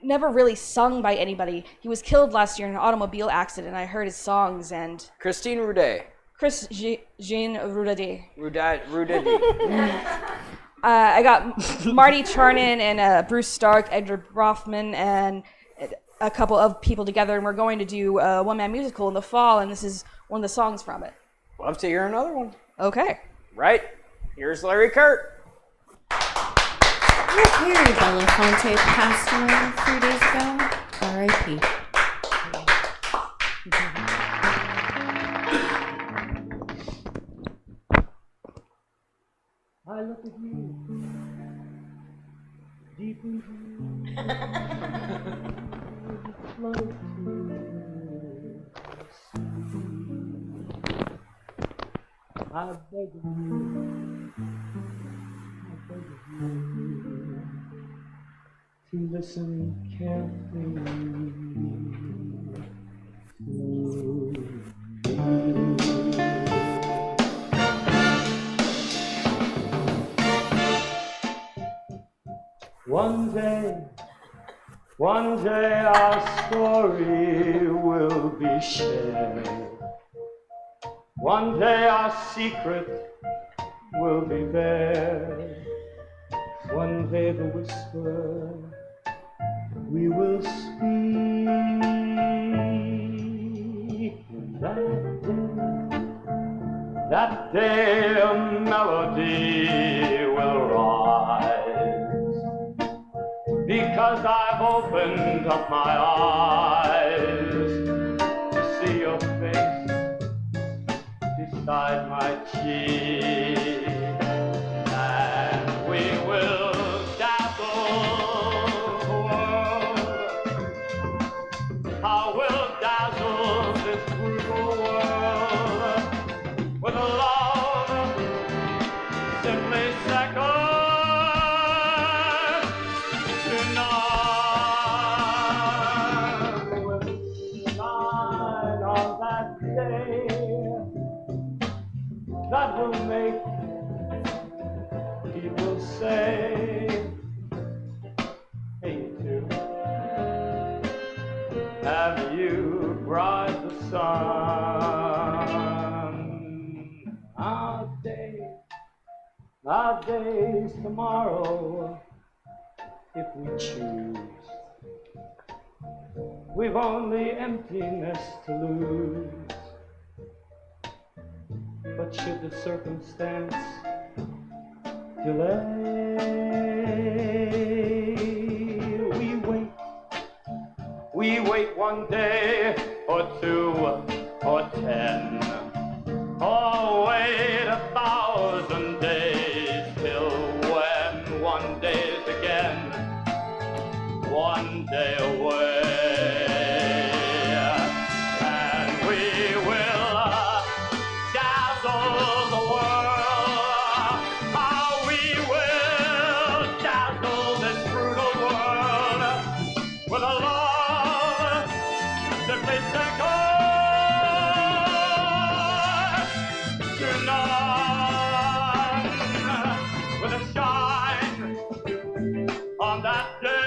never really sung by anybody. He was killed last year in an automobile accident. I heard his songs and... Christine Rudé. Jean Rudé. Rudé. I got Marty Charnin and Bruce Stark, Edgar Rothman, and a couple of people together, and we're going to do a one-man musical in the fall, and this is one of the songs from it. Love to hear another one. Okay. Right. Here's Larry Kurt. Larry Belafonte passed away 3 days ago. R.I.P. I look at you deep into float I beg of you to listen carefully One day our story will be shared. One day our secret will be bared. One day the whisper we will speak. That day a melody will rise, because I've opened up my eyes to see your face beside my cheek, and we will dazzle the world. How we'll dazzle this brutal world with a love simply second. That will make people say, hey, you two, have you brought the sun? Our days tomorrow, if we choose. We've only emptiness to lose. But should the circumstance delay, we wait one day or 2 or 10, or wait 1,000 days, till when one day is again one day away. On that day,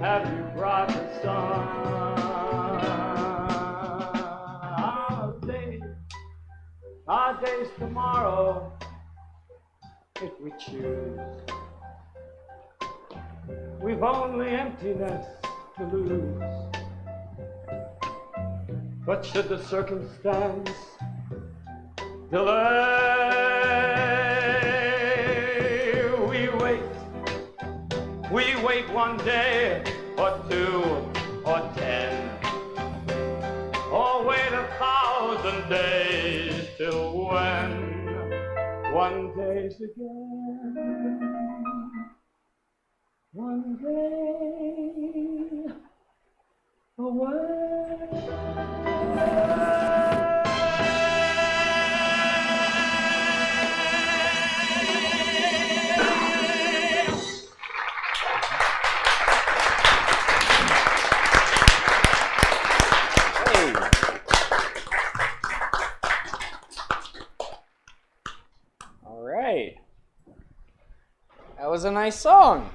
have you brought the sun? Our days tomorrow, if we choose. We've only emptiness to lose. But should the circumstance delay, we wait 1 day or 2 or 10, or wait 1,000 days till when one day's again, one day away. All right. That was a nice song.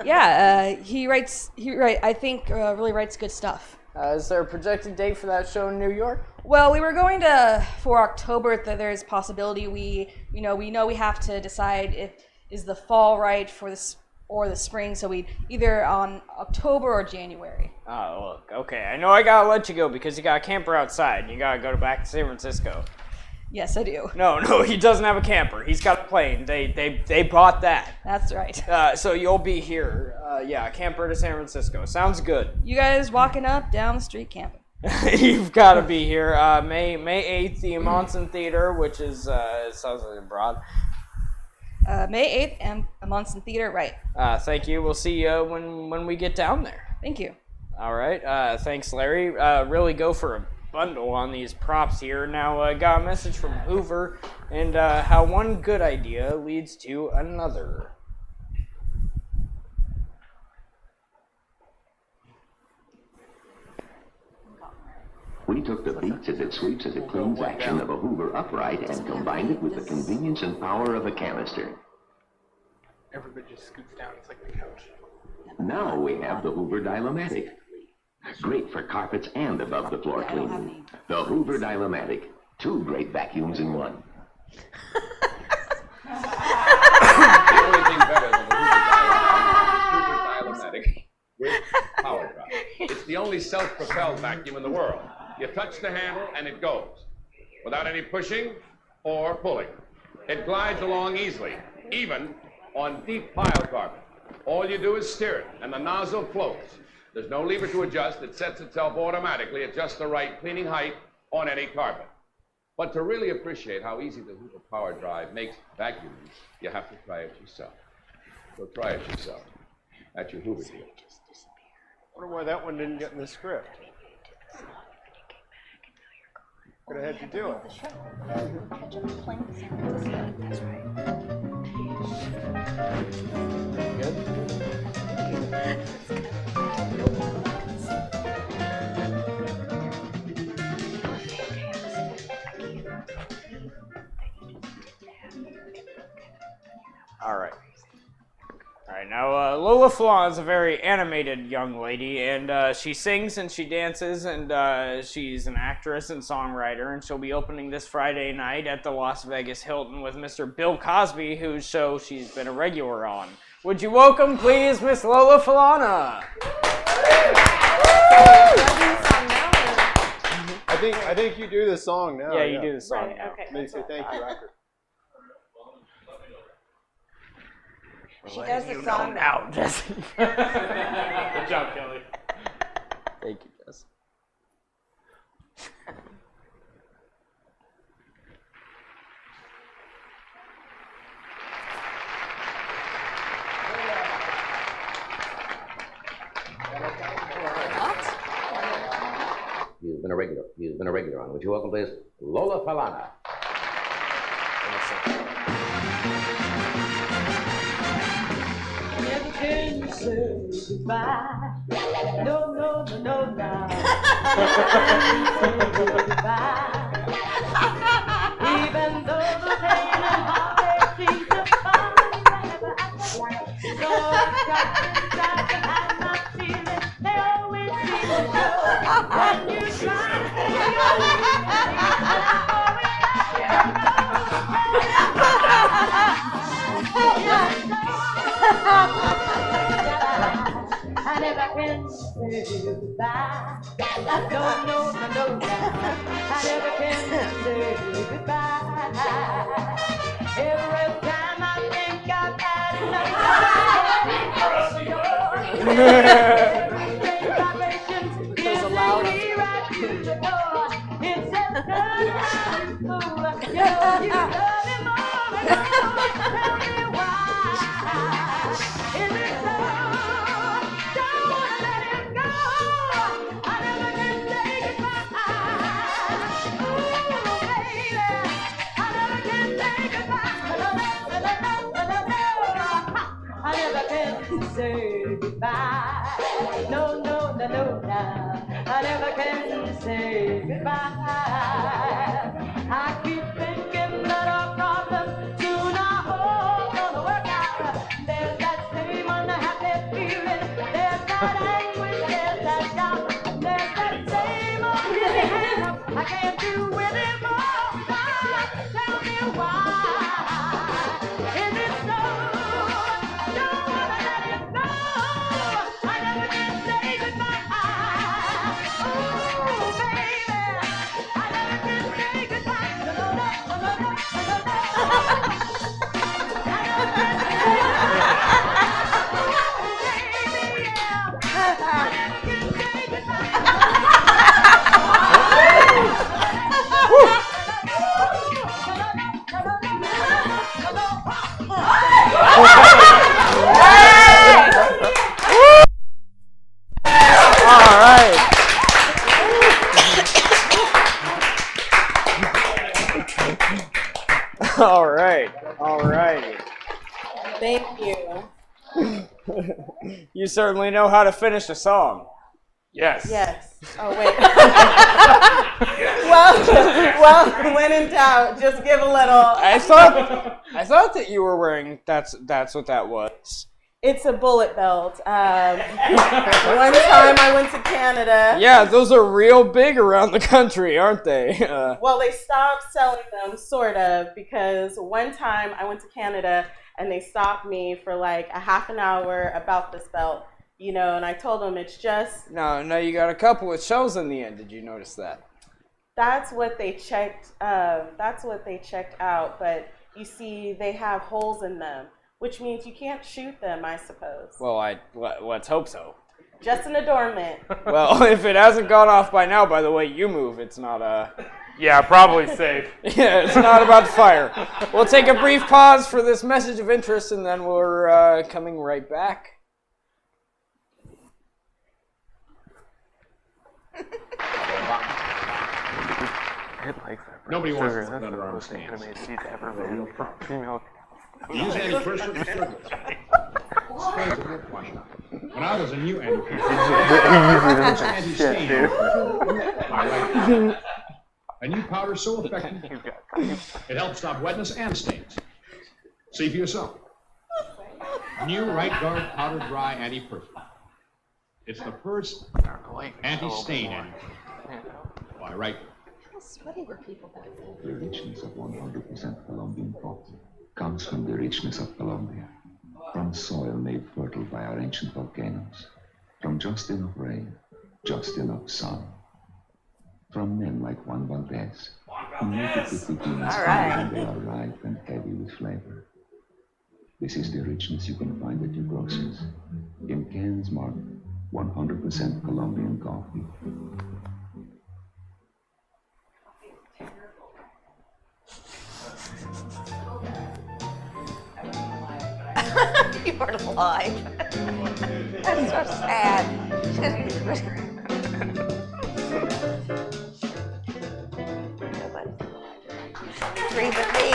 Yeah, I think really writes good stuff. Is there a projected date for that show in New York? Well, we were going to for October. There's possibility we know we have to decide if is the fall right for this or the spring. So we either on October or January. Oh, look, okay. I know I gotta let you go because you got a camper outside and you gotta go back to San Francisco. Yes, I do. No, he doesn't have a camper. He's got a plane. They bought that. That's right. So you'll be here. Yeah, camper to San Francisco. Sounds good. You guys walking up, down the street camping. You've got to be here. May 8th, the Monson Theater, which is sounds like abroad. May 8th, and Monson Theater, right. Thank you. We'll see you when we get down there. Thank you. All right. Thanks, Larry. Really go for a bundle on these props here. Now, got a message from Hoover and how one good idea leads to another. We took the beats as it sweeps as it cleans action of a Hoover upright and combined it with the convenience and power of a canister. Everybody just scoots down. It's like the couch. Now we have the Hoover Dial-O-Matic. Great for carpets and above-the-floor cleaning. The Hoover Dial-O-Matic. 2 great vacuums in one. The only thing better than the Hoover Dial-O-Matic with power drive. It's the only self-propelled vacuum in the world. You touch the handle and it goes, without any pushing or pulling. It glides along easily, even on deep pile carpet. All you do is steer it, and the nozzle floats. There's no lever to adjust. It sets itself automatically at just the right cleaning height on any carpet. But to really appreciate how easy the Hoover Power Drive makes vacuums, you have to try it yourself. So try it yourself at your Hoover dealer. I wonder why that one didn't get in the script. Could have had you do it. That's right. All right. Now, Lola Falana is a very animated young lady, and she sings and she dances, and she's an actress and songwriter, and she'll be opening this Friday night at the Las Vegas Hilton with Mr. Bill Cosby, whose show she's been a regular on. Would you welcome, please, Miss Lola Falana? I think you do the song now. Yeah, you do the song Right, now. okay. They say thank you after. She does the song now, Jesse. Good job, Kelly. Thank you, Jesse. You've been a regular on. Would you welcome, please, Lola Falana? Never can you say goodbye. No, no, no, no, no. Goodbye. Even though the pain and heartache seem to find whenever I try. I never can say goodbye. No, no, no, no, no. I never can say goodbye. Every time I think I've had enough, it was allowed. It says good, you love me more than tell me why. Is it so? Don't wanna let it go. I never can say goodbye. Ooh, baby, I never can say goodbye. I never can say goodbye. No, no, no, no, no. I never can say goodbye. I keep thinking that our problems soon are all gonna work out. There's that same unhappy feeling. There's that anguish. There's that doubt. There's that same unreal hang-up. I can't do anymore without. Tell me why. Is it so? Don't wanna let it go. I never can say goodbye. Ooh, baby, I never can say goodbye. No, no, no, no, no, no, no, no. I never can say All right. All right. All right. Thank you. You certainly know how to finish a song. Yes. Yes. Oh, wait. well, when in doubt, just give a little. I thought that you were wearing that's what that was. It's a bullet belt. One time I went to Canada. Yeah, those are real big around the country, aren't they? Well, they stopped selling them, sort of, because one time I went to Canada and they stopped me for like a half an hour about this belt, you know, and I told them it's just... No, you got a couple with shells in the end. Did you notice that? That's what they checked. That's what they checked out, but you see, they have holes in them, which means you can't shoot them, I suppose. Well, let's hope so. Just an adornment. Well, if it hasn't gone off by now, by the way you move, it's not Yeah, probably safe. Yeah, it's not about to fire. We'll take a brief pause for this message of interest, and then we're coming right back. Nobody wants to put underarm stance. Use anti-perspirant When I was a new anti-stain, a new powder so effective, it helps stop wetness and stains. See for yourself. New Right Guard Powder Dry Anti-Perspirant. It's the first anti-stain anti-perspirant. Why, right? How sweaty were people back then? The richness of 100% Colombian cotton comes from the richness of Colombia, from soil made fertile by our ancient volcanoes, from just enough rain, just enough sun, from men like Juan Valdez, who make it with beginnings when they are ripe and heavy with flavor. This is the richness you can find at your grocers, in cans marked 100% Colombian coffee. You are alive. That's so sad. Breathe with me.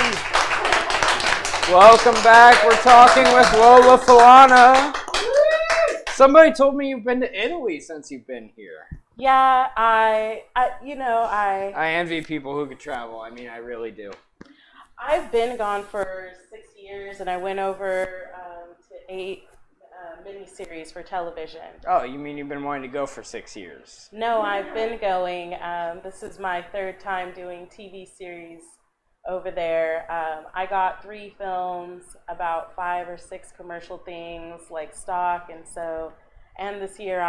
Welcome back. We're talking with Lola Falana. Somebody told me you've been to Italy since you've been here. Yeah, I I envy people who could travel. I mean, I really do. I've been gone for 6 years, and I went over to 8 TV series for television. Oh, you mean you've been wanting to go for 6 years? No, I've been going. This is my third time doing TV series over there. I got 3 films, about 5 or 6 commercial things like stock, and this year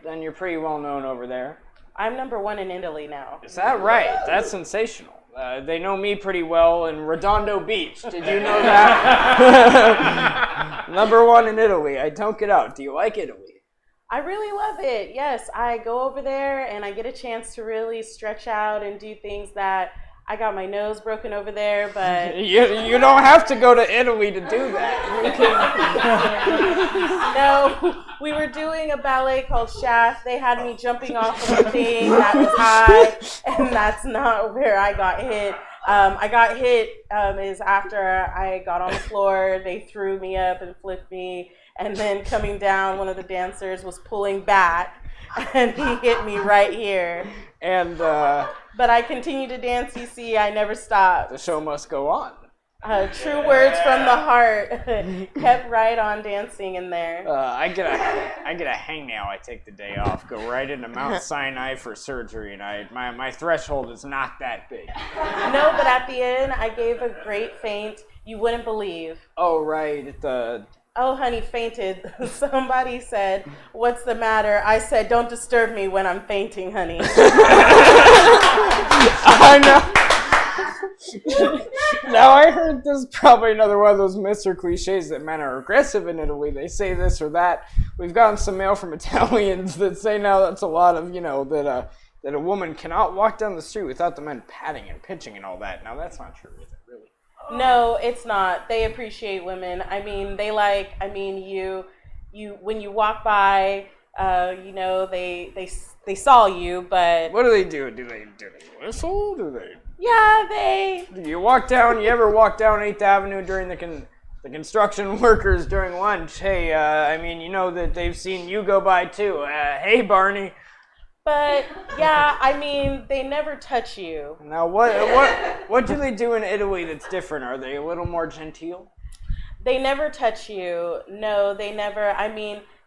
Then you're pretty well known over there. I'm number 1 in Italy now. Is that right? That's sensational. They know me pretty well in Redondo Beach. Did you know that? Number 1 in Italy. I don't get out. Do you like Italy? I really love it. Yes, I go over there and I get a chance to really stretch out and do things that I got my nose broken over there, but you don't have to go to Italy to do that. No, we were doing a ballet called Shaft. They had me jumping off of a thing that was high, and that's not where I got hit. I got hit is after I got on the floor. They threw me up and flipped me, and then coming down, one of the dancers was pulling back, and he hit me right here. And but I continue to dance. You see, I never stopped. The show must go on. True words from the heart. Kept right on dancing in there. I get a hangnail. I take the day off. Go right into Mount Sinai for surgery, and my threshold is not that big. No, but at the end, I gave a great faint. You wouldn't believe. Oh right, Oh, honey, fainted. Somebody said, "What's the matter?" I said, "Don't disturb me when I'm fainting, honey." I know. Now, I heard this is probably another one of those myths or cliches that men are aggressive in Italy. They say this or that. We've gotten some mail from Italians that say now that's a lot of, that a woman cannot walk down the street without the men patting and pinching and all that. Now, that's not true, is it, really? No, it's not. They appreciate women. I mean, you when you walk by, they saw you, but what do they do? Do they whistle? Do they? Yeah, Do you ever walk down 8th Avenue during the construction workers during lunch? Hey, that they've seen you go by too. Hey, Barney. But yeah, they never touch you. Now, what do they do in Italy that's different? Are they a little more genteel? They never touch you. No, they never.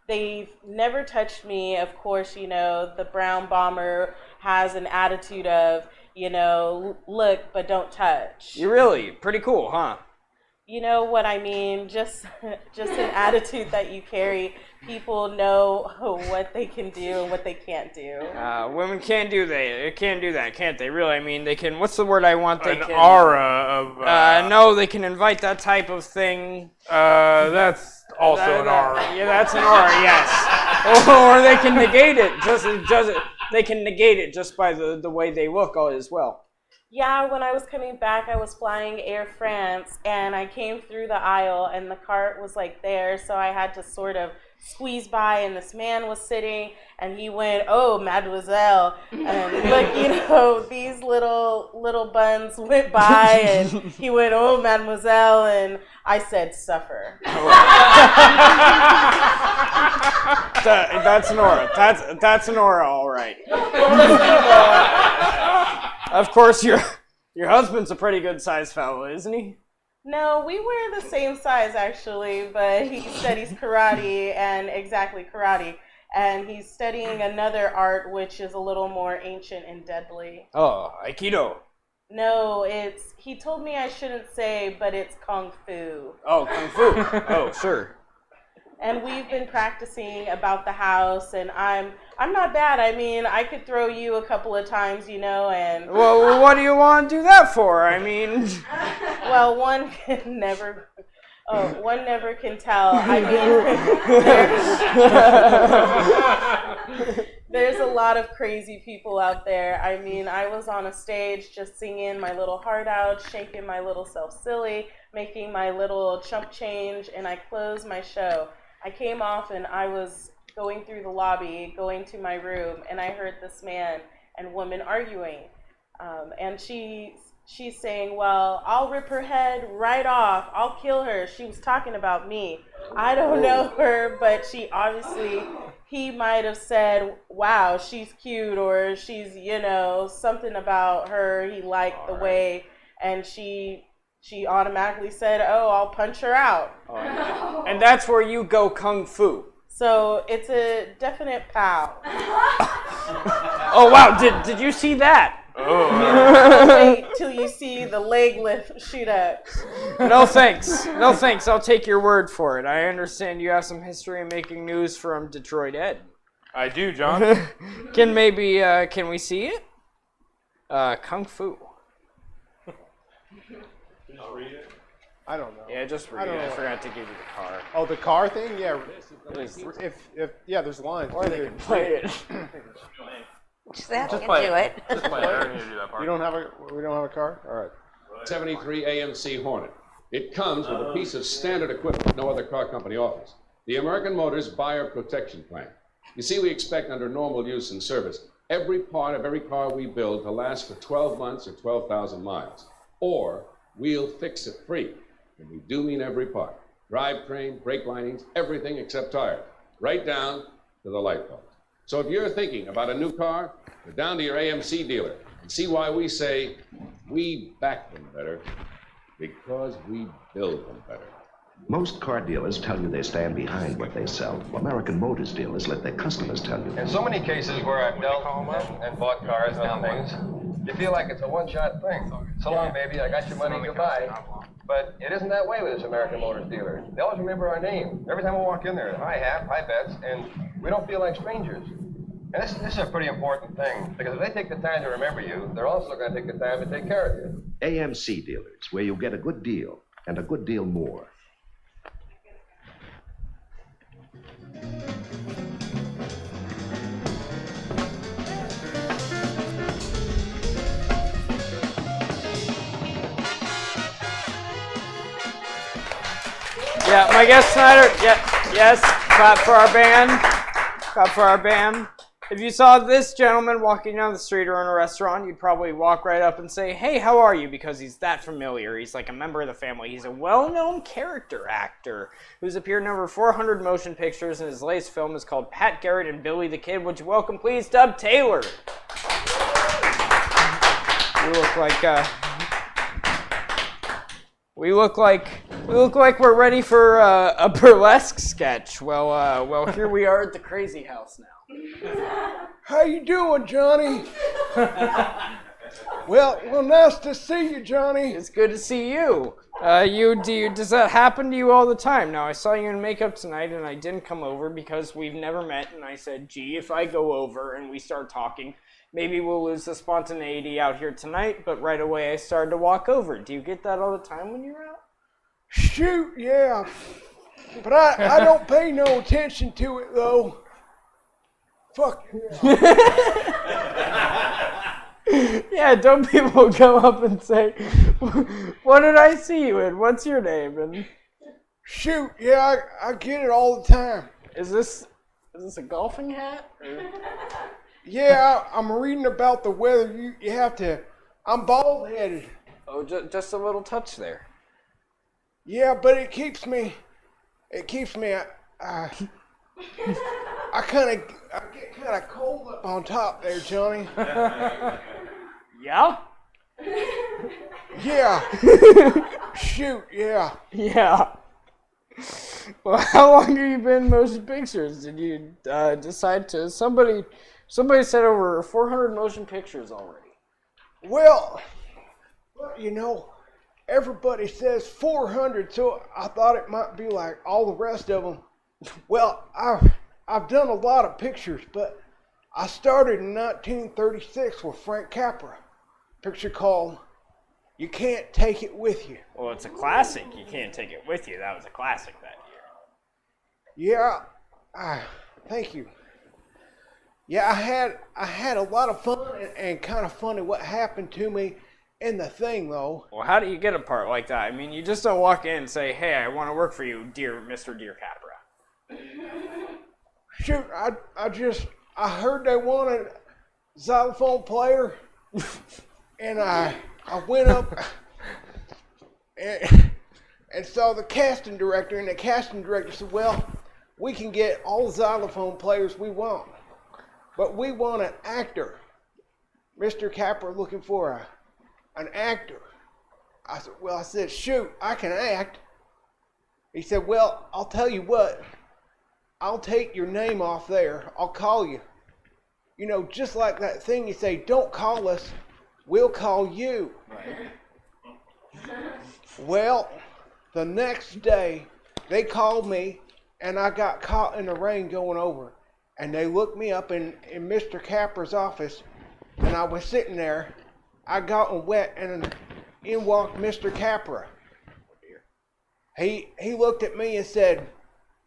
They've never touched me. Of course, the brown bomber has an attitude of, look, but don't touch. You really? Pretty cool, huh? You know what I mean? Just an attitude that you carry. People know what they can do and what they can't do. Women can't do that, can't they? Really? They can. What's the word I want? They can. Aura of. No, they can invite that type of thing. That's also an aura. Yeah, that's an aura. Yes. Or they can negate it. They can negate it just by the way they look as well. Yeah, when I was coming back, I was flying Air France, and I came through the aisle, and the cart was there, so I had to sort of squeeze by, and this man was sitting, and he went, "Oh, mademoiselle," and look, these little buns went by, and he went, "Oh, mademoiselle," and I said, "Suffer." That's an aura. That's an aura, all right. Of course, your husband's a pretty good sized fellow, isn't he? No, we were the same size actually, but he studies karate, and he's studying another art which is a little more ancient and deadly. Oh, Aikido. No, he told me I shouldn't say, but it's Kung Fu. Oh, Kung Fu. Oh, sure. And we've been practicing about the house, and I'm not bad. I could throw you a couple of times, and... Well, what do you want to do that for? Well, one never can tell. There's a lot of crazy people out there. I was on a stage just singing my little heart out, shaking my little self silly, making my little chump change, and I closed my show. I came off and I was going through the lobby, going to my room, and I heard this man and woman arguing. And she's saying, "Well, I'll rip her head right off. I'll kill her." She was talking about me. I don't know her, but he might have said, "Wow, she's cute," or she's, something about her he liked the way, and she automatically said, "Oh, I'll punch her out." And that's where you go Kung Fu. So it's a definite pow. Oh wow! Did you see that? Wait till you see the leg lift shoot up. No thanks. No thanks. I'll take your word for it. I understand you have some history in making news from Detroit Ed. I do, John. Can we see it? Kung Fu. Just read it. I don't know. Yeah, just read I don't it. I know. forgot to give you the car. Oh, the car thing? Yeah. If yeah, there's lines. Or they can play it. Just that Just can play do it. it. Just play it. I don't need to do that part. We don't have a car? All right. 73 AMC Hornet. It comes with a piece of standard equipment no other car company offers. The American Motors Buyer Protection Plan. You see, we expect under normal use and service every part of every car we build to last for 12 months or 12,000 miles. Or we'll fix it free. And we do mean every part. Drivetrain, brake linings, everything except tires. Right down to the light bulbs. So if you're thinking about a new car, go down to your AMC dealer and see why we say we back them better, because we build them better. Most car dealers tell you they stand behind what they sell. American Motors dealers let their customers tell you. In so many cases where I've dealt and bought cars and things, you feel like it's a one-shot thing. So long, baby, I got your money, goodbye. But it isn't that way with this American Motors dealer. They always remember our name. Every time we walk in there, high hat, high bets, and we don't feel like strangers. And this is a pretty important thing, because if they take the time to remember you, they're also going to take the time to take care of you. AMC dealers, where you get a good deal and a good deal more. Yeah, my guest Snyder. Yeah, yes. Clap for our band. Clap for our band. If you saw this gentleman walking down the street or in a restaurant, you'd probably walk right up and say, "Hey, how are you?" Because he's that familiar. He's like a member of the family. He's a well-known character actor who's appeared in over 400 motion pictures, and his latest film is called Pat Garrett and Billy the Kid. Would you welcome, please, Dub Taylor? We look like we're ready for a burlesque sketch. Well, here we are at the Crazy House now. How you doing, Johnny? Well, nice to see you, Johnny. It's good to see you. Does that happen to you all the time? Now, I saw you in makeup tonight, and I didn't come over because we've never met, and I said, gee, if I go over and we start talking, maybe we'll lose the spontaneity out here tonight, but right away I started to walk over. Do you get that all the time when you're out? Shoot, yeah. But I don't pay no attention to it, though. Fuck Yeah, don't people come up and say, what did I see you in? What's your name? And shoot, yeah, I get it all the time. Is this a golfing hat? Yeah, I'm reading about the weather. You have to. I'm bald-headed. Oh, just a little touch there. Yeah, but it keeps me. I get kind of cold up on top there, Johnny. Yeah? Yeah. Shoot, yeah. Yeah. Well, how long have you been in motion pictures? Did you decide to... Somebody said over 400 motion pictures already. Well, you know, everybody says 400, so I thought it might be like all the rest of them. Well, I've done a lot of pictures, but I started in 1936 with Frank Capra. Picture called You Can't Take It With You. Well, it's a classic. You Can't Take It With You. That was a classic that year. Yeah, thank you. Yeah, I had a lot of fun and kind of funny what happened to me in the thing, though. Well, how do you get a part like that? I mean, you just don't walk in and say, "Hey, I want to work for you, dear Mr. Deer Capra." Shoot, I heard they wanted a xylophone player, and I went up and saw the casting director, and the casting director said, "Well, we can get all the xylophone players we want, but we want an actor. Mr. Capra looking for an actor." I said, shoot, I can act. He said, well, I'll tell you what. I'll take your name off there. I'll call you. You know, just like that thing you say, don't call us, we'll call you. Well, the next day, they called me, and I got caught in the rain going over. And they looked me up in Mr. Capra's office, and I was sitting there. I got wet, and in walked Mr. Capra. He looked at me and said,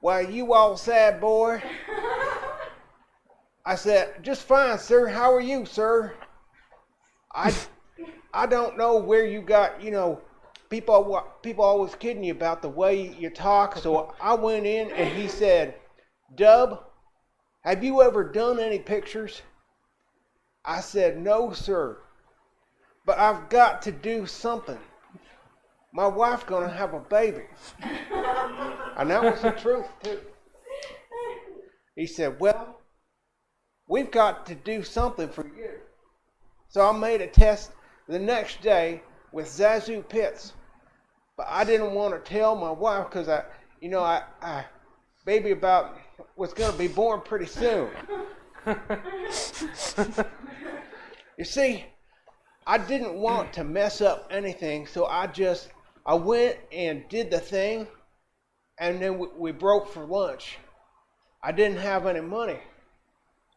"Why, you all sad, boy?" I said, "Just fine, sir. How are you, sir?" I don't know where you got, you know, people always kidding you about the way you talk. So I went in and he said, "Dub, have you ever done any pictures?" I said, "No, sir. But I've got to do something. My wife's gonna have a baby." And that was the truth, too. He said, "Well, we've got to do something for you." So I made a test the next day with Zazu Pitts. But I didn't want to tell my wife because I baby about was going to be born pretty soon. You see, I didn't want to mess up anything, so I went and did the thing, and then we broke for lunch. I didn't have any money.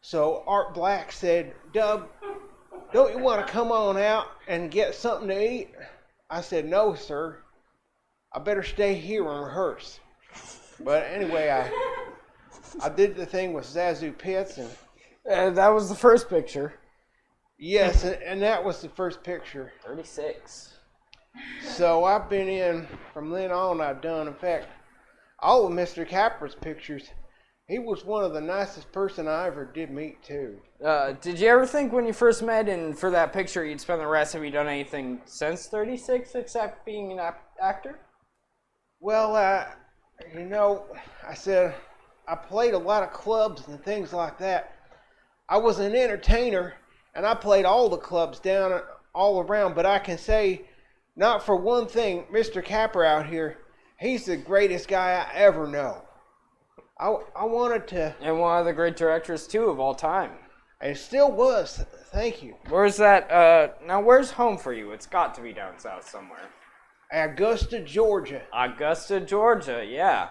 So Art Black said, "Dub, don't you want to come on out and get something to eat?" I said, "No, sir. I better stay here and rehearse." But anyway, I did the thing with Zazu Pitts, and that was the first picture. Yes, and that was the first picture. 36. So I've been in, from then on I've done, in fact, all of Mr. Capra's pictures. He was one of the nicest person I ever did meet, too. Did you ever think when you first met and for that picture you'd spend the rest? Have you done anything since 36 except being an actor? Well, you know, I said I played a lot of clubs and things like that. I was an entertainer, and I played all the clubs down all around, but I can say, not for one thing, Mr. Capra out here, he's the greatest guy I ever know. I wanted to... And one of the great directors, too, of all time. And still was. Thank you. Where's that? Now, where's home for you? It's got to be down south somewhere. Augusta, Georgia. Augusta, Georgia, yeah.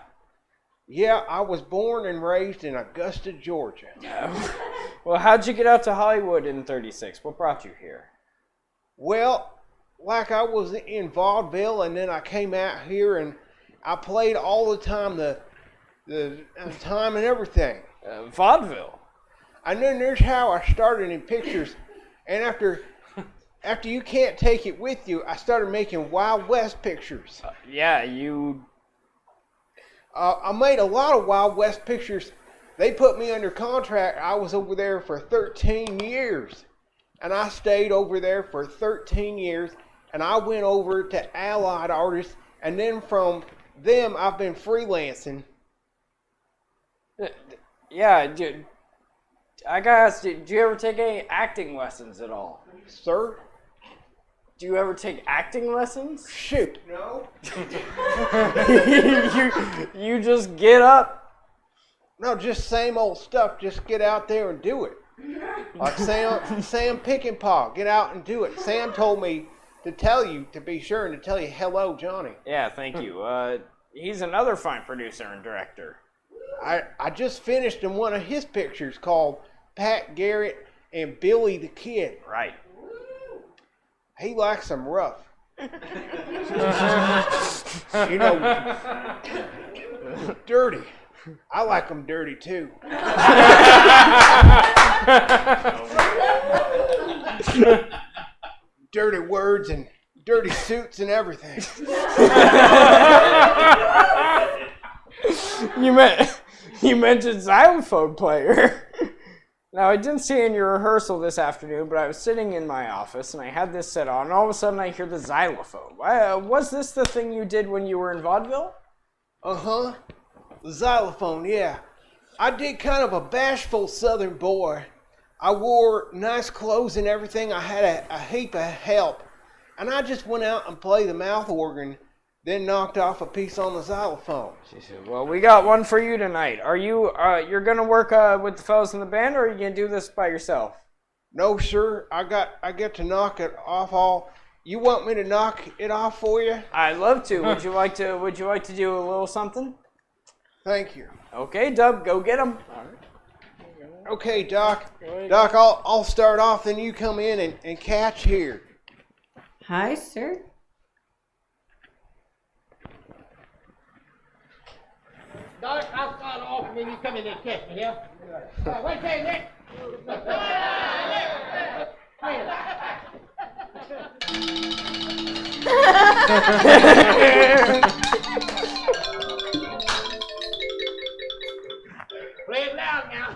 Yeah, I was born and raised in Augusta, Georgia. Well, how'd you get out to Hollywood in 36? What brought you here? Well, like I was in vaudeville, and then I came out here, and I played all the time, the time and everything. Vaudeville? And then there's how I started in pictures. And after you can't take it with you, I started making Wild West pictures. Yeah, you... I made a lot of Wild West pictures. They put me under contract. I was over there for 13 years. And I stayed over there for 13 years. And I went over to Allied Artists. And then from them, I've been freelancing. Yeah, dude. I gotta ask, did you ever take any acting lessons at all? Sir? Do you ever take acting lessons? Shoot, no. you just get up? No, just same old stuff. Just get out there and do it. Like Sam Peckinpah, get out and do it. Sam told me to tell you, to be sure, and to tell you hello, Johnny. Yeah, thank you. He's another fine producer and director. I just finished in one of his pictures called Pat Garrett and Billy the Kid. Right. He likes them rough. You know, dirty. I like them dirty too. Dirty words and dirty suits and everything. You mentioned xylophone player. Now, I didn't see you in your rehearsal this afternoon, but I was sitting in my office, and I had this set on, and all of a sudden I hear the xylophone. Was this the thing you did when you were in vaudeville? Uh-huh. The xylophone, yeah. I did kind of a bashful southern boy. I wore nice clothes and everything. I had a heap of help. And I just went out and played the mouth organ then knocked off a piece on the xylophone. She said, well, we got one for you tonight. Are you, you're going to work with the fellas in the band, or are you going to do this by yourself? No, sir. I get to knock it off all. You want me to knock it off for you? I'd love to. Would you like to do a little something? Thank you. Okay, Dub, go get him. Okay, Doc. Doc, I'll start off, then you come in and catch here. Hi, sir. Doc, I'll start off and then you come in and catch me, yeah? Wait there, Nick. Play it loud now,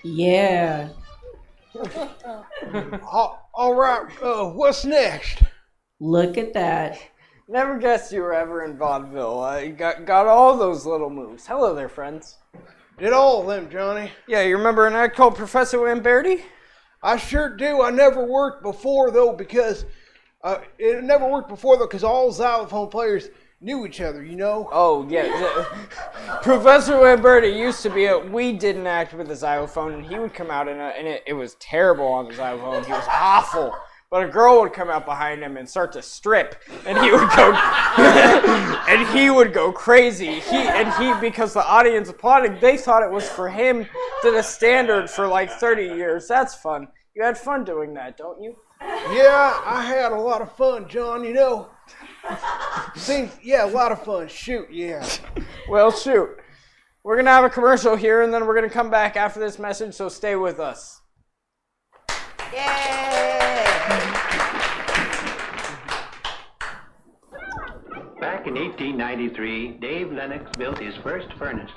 Yeah. All right, what's next? Look at that. Never guessed you were ever in vaudeville. You got all those little moves. Hello there, friends. Did all of them, Johnny. Yeah, you remember an act called Professor Lamberti? I sure do. I never worked before, though, because all xylophone players knew each other, you know? Oh, yeah. Professor Lamberti used to be we didn't act with the xylophone, and he would come out, and it was terrible on the xylophone. He was awful. But a girl would come out behind him and start to strip, and he would go, and he would go crazy. Because the audience applauded, they thought it was for him to the standard for like 30 years. That's fun. You had fun doing that, don't you? Yeah, I had a lot of fun, John, you know. A lot of fun. Shoot, yeah. Well, shoot. We're going to have a commercial here, and then we're going to come back after this message, so stay with us. Back in 1893, Dave Lennox built his first furnace.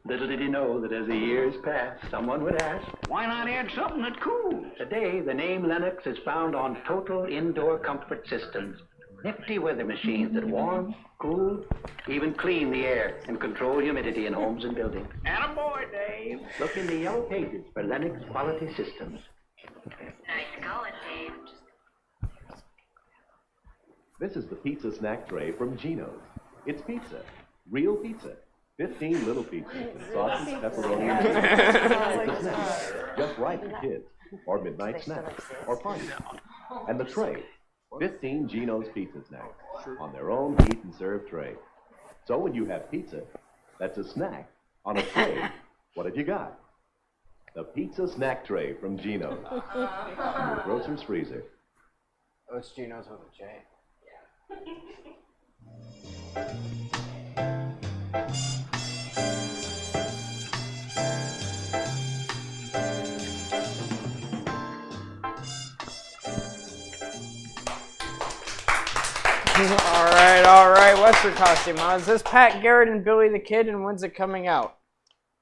Little did he know that as the years passed, someone would ask, why not add something that cools? Today, the name Lennox is found on Total Indoor Comfort Systems. Nifty weather machines that warm, cool, even clean the air and control humidity in homes and buildings. Attaboy, Dave! Look in the yellow pages for Lennox Quality Systems. Nice going, Dave. This is the pizza snack tray from Geno's. It's pizza. Real pizza. 15 little pizzas with sausage, pepperoni, and cheese. It's a snack. Just right for kids, or midnight snacks, or parties. And the tray. 15 Geno's pizza snacks on their own heat and serve tray. So when you have pizza, that's a snack on a tray. What have you got? The pizza snack tray from Geno's. In your grocer's freezer. Oh, it's Geno's with a J. All right. What's your costume? Is this Pat Garrett and Billy the Kid, and when's it coming out?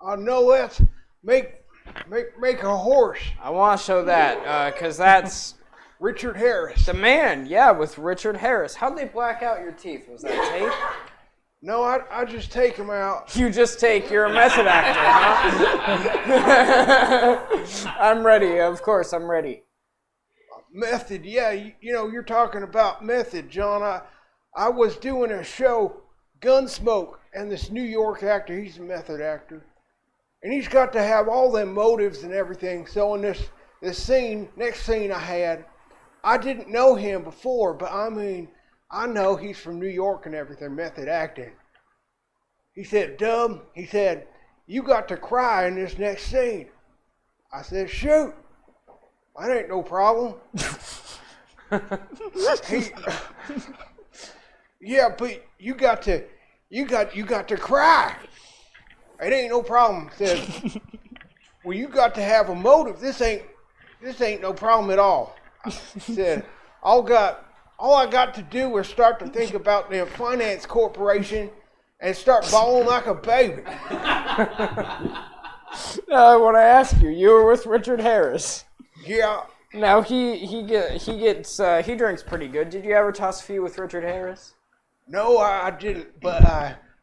No, let's make a horse. I want to show that, because that's... Richard Harris. The man, yeah, with Richard Harris. How'd they black out your teeth? Was that tape? No, I just take them out. You just take, you're a method actor, huh? I'm ready, of course, I'm ready. Method, yeah, you know, you're talking about method, John. I was doing a show, Gunsmoke, and this New York actor, he's a method actor. And he's got to have all them motives and everything. So in this scene, next scene I had, I didn't know him before, but I mean, I know he's from New York and everything, method acting. He said, Dub, he said, you got to cry in this next scene. I said, shoot, that ain't no problem. Yeah, but you got to cry. It ain't no problem. Said, well, you got to have a motive. This ain't no problem at all. I said, all I got to do is start to think about the finance corporation and start bawling like a baby. I want to ask you. You were with Richard Harris. Yeah. Now he drinks pretty good. Did you ever toss a few with Richard Harris? No, I didn't. But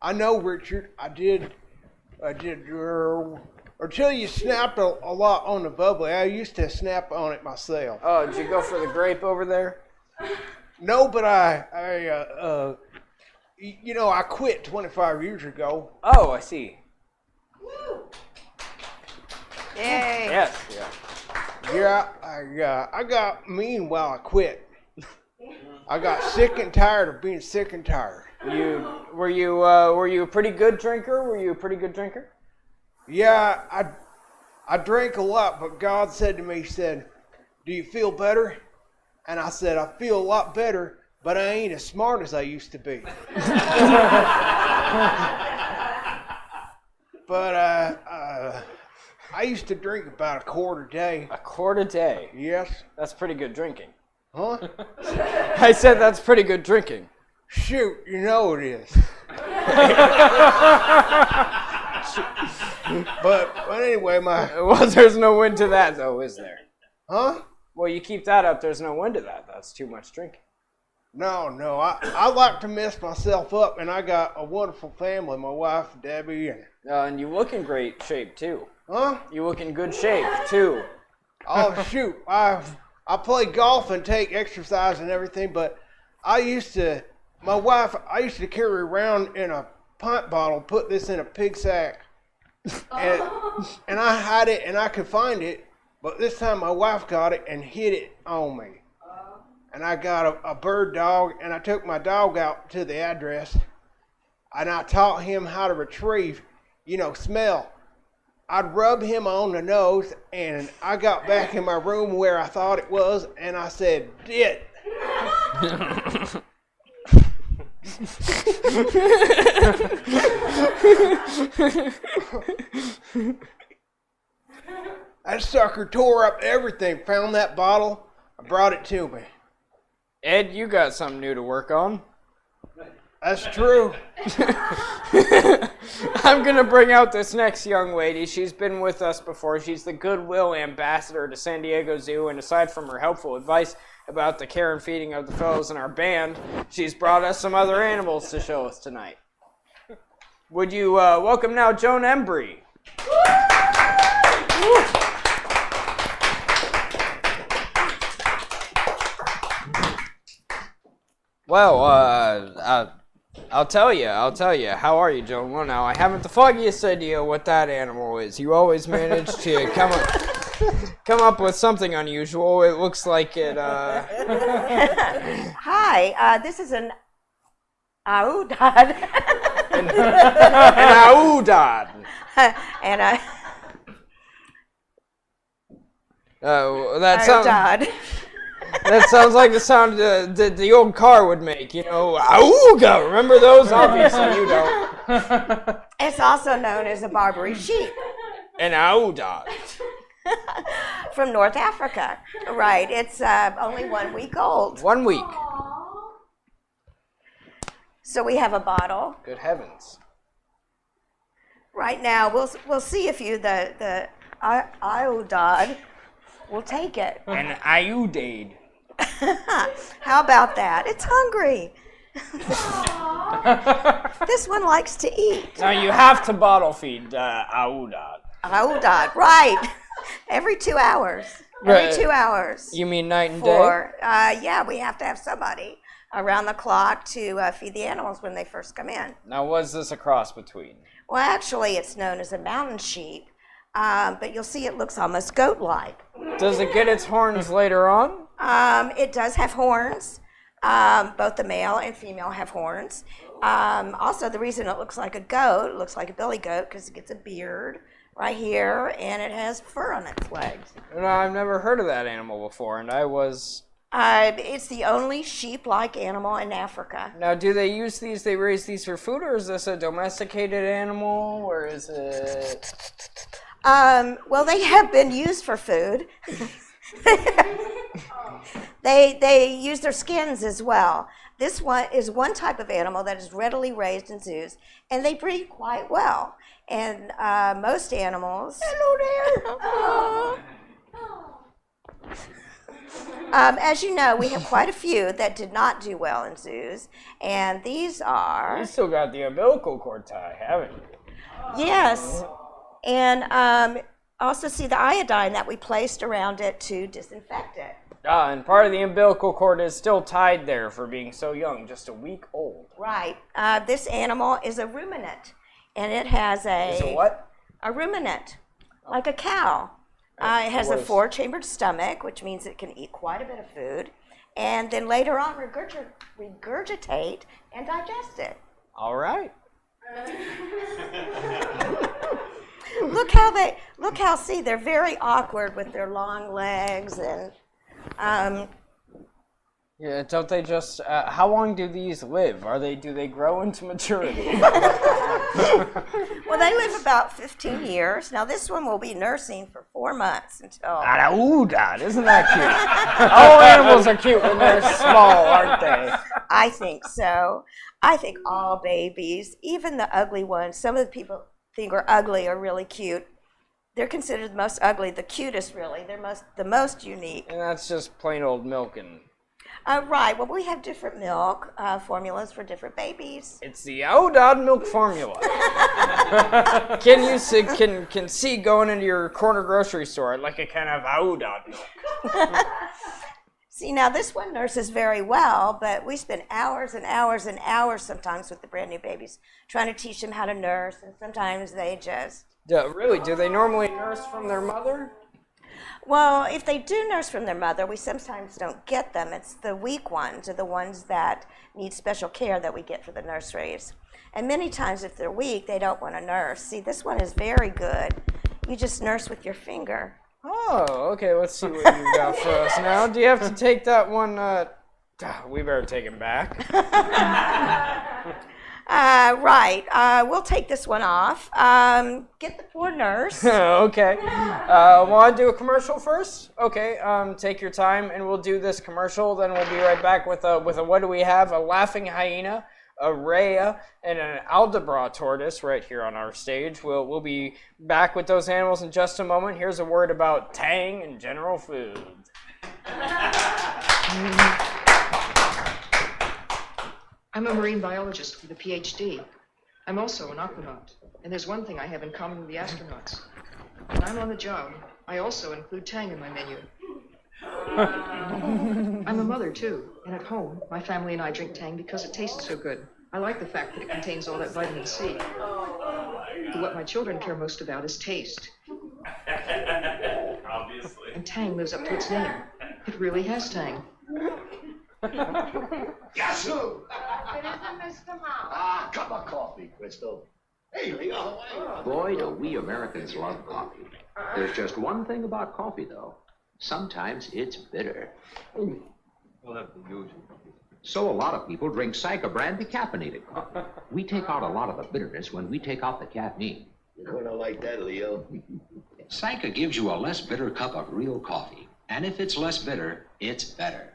I know Richard. I did. Until you snapped a lot on the bubbly. I used to snap on it myself. Oh, did you go for the grape over there? No, but I quit 25 years ago. Oh, I see. Yay. Yes, yeah. Yeah, I got mean while I quit. I got sick and tired of being sick and tired. Were you a pretty good drinker? Yeah, I drank a lot, but God said to me, he said, do you feel better? And I said, I feel a lot better, but I ain't as smart as I used to be. But I used to drink about a quart a day. A quart a day? Yes. That's pretty good drinking. Huh? I said that's pretty good drinking. Shoot, you know it is. But anyway, well, there's no end to that, though, is there? Huh? Well, you keep that up, there's no end to that. That's too much drinking. No, I like to mess myself up, and I got a wonderful family, my wife, Debbie, and you look in great shape, too. Huh? You look in good shape, too. Oh, shoot, I play golf and take exercise and everything, but I used to carry around in a pint bottle, put this in a pig sack, and I hide it, and I could find it, but this time my wife got it and hid it on me. And I got a bird dog, and I took my dog out to the address, and I taught him how to retrieve, smell. I'd rub him on the nose, and I got back in my room where I thought it was, and I said, "Dit." That sucker tore up everything. Found that bottle. I brought it to me. Ed, you got something new to work on. That's true. I'm going to bring out this next young lady. She's been with us before. She's the Goodwill ambassador to San Diego Zoo, and aside from her helpful advice about the care and feeding of the fellows in our band, she's brought us some other animals to show us tonight. Would you welcome now Joan Embry? Well, I'll tell you. How are you, Joan? Well, now, I haven't the foggiest idea what that animal is. You always manage to come up with something unusual. It looks like it, Hi, this is an aoudad. An aoudad. And I... that sounds... That sounds like the sound that the old car would make, Auga! Remember those? Obviously you don't. It's also known as a Barbary sheep. An Auda. From North Africa. Right, it's only 1 week old. 1 week. So we have a bottle. Good heavens. Right now, we'll see if you, the iodide, will take it. An iodide. How about that? It's hungry. This one likes to eat. Now you have to bottle feed iodide. Iodide, right. Every 2 hours. Every 2 hours. You mean night and day? Yeah, we have to have somebody around the clock to feed the animals when they first come in. Now what's this a cross between? Well, actually, it's known as a mountain sheep, but you'll see it looks almost goat-like. Does it get its horns later on? It does have horns. Both the male and female have horns. Also, the reason it looks like a goat, it looks like a billy goat, because it gets a beard right here, and it has fur on its legs. No, I've never heard of that animal before, and I was... It's the only sheep-like animal in Africa. Now, do they use these, they raise these for food, or is this a domesticated animal, or is it... Well, they have been used for food. They use their skins as well. This one is one type of animal that is readily raised in zoos, and they breed quite well. And most animals... Hello there! As you know, we have quite a few that did not do well in zoos, and these are... You still got the umbilical cord tie, haven't you? Yes, and also see the iodine that we placed around it to disinfect it. And part of the umbilical cord is still tied there for being so young, just a week old. Right. This animal is a ruminant, and it has a... Is it what? A ruminant, like a cow. It has a 4-chambered stomach, which means it can eat quite a bit of food, and then later on regurgitate and digest it. All right. See, they're very awkward with their long legs and... Yeah, don't they just... how long do these live? Do they grow into maturity? Well, they live about 15 years. Now, this one will be nursing for 4 months until... Isn't that cute? All animals are cute when they're small, aren't they? I think so. I think all babies, even the ugly ones, some of the people think are ugly are really cute. They're considered the most ugly, the cutest, really. They're the most unique. And that's just plain old milk and... Right. Well, we have different milk formulas for different babies. It's the iodide milk formula. Can you see going into your corner grocery store like a kind of iodide milk? See, now this one nurses very well, but we spend hours and hours and hours sometimes with the brand new babies trying to teach them how to nurse, and sometimes they just... Really? Do they normally nurse from their mother? Well, if they do nurse from their mother, we sometimes don't get them. It's the weak ones or the ones that need special care that we get for the nurseries. And many times if they're weak, they don't want to nurse. See, this one is very good. You just nurse with your finger. Oh, okay, let's see what you got for us now. Do you have to take that one, we better take him back. Right. We'll take this one off. Get the poor nurse. Okay. Want to do a commercial first? Okay. Take your time, and we'll do this commercial. Then we'll be right back with a what do we have? A laughing hyena, a rhea, and an Aldabra tortoise right here on our stage. We'll be back with those animals in just a moment. Here's a word about Tang and General Foods. I'm a marine biologist with a PhD. I'm also an aquanaut, and there's one thing I have in common with the astronauts. When I'm on the job, I also include Tang in my menu. I'm a mother, too, and at home, my family and I drink Tang because it tastes so good. I like the fact that it contains all that vitamin C. But what my children care most about is taste. Obviously. And Tang lives up to its name. It really has Tang. Yazoo! Cup of coffee, Crystal. Hey, Leo. Boy, do we Americans love coffee. There's just one thing about coffee, though. Sometimes it's bitter. We'll have the usual. So a lot of people drink Sanka brand decaffeinated coffee. We take out a lot of the bitterness when we take out the caffeine. You're gonna like that, Leo. Sanka gives you a less bitter cup of real coffee. And if it's less bitter, it's better.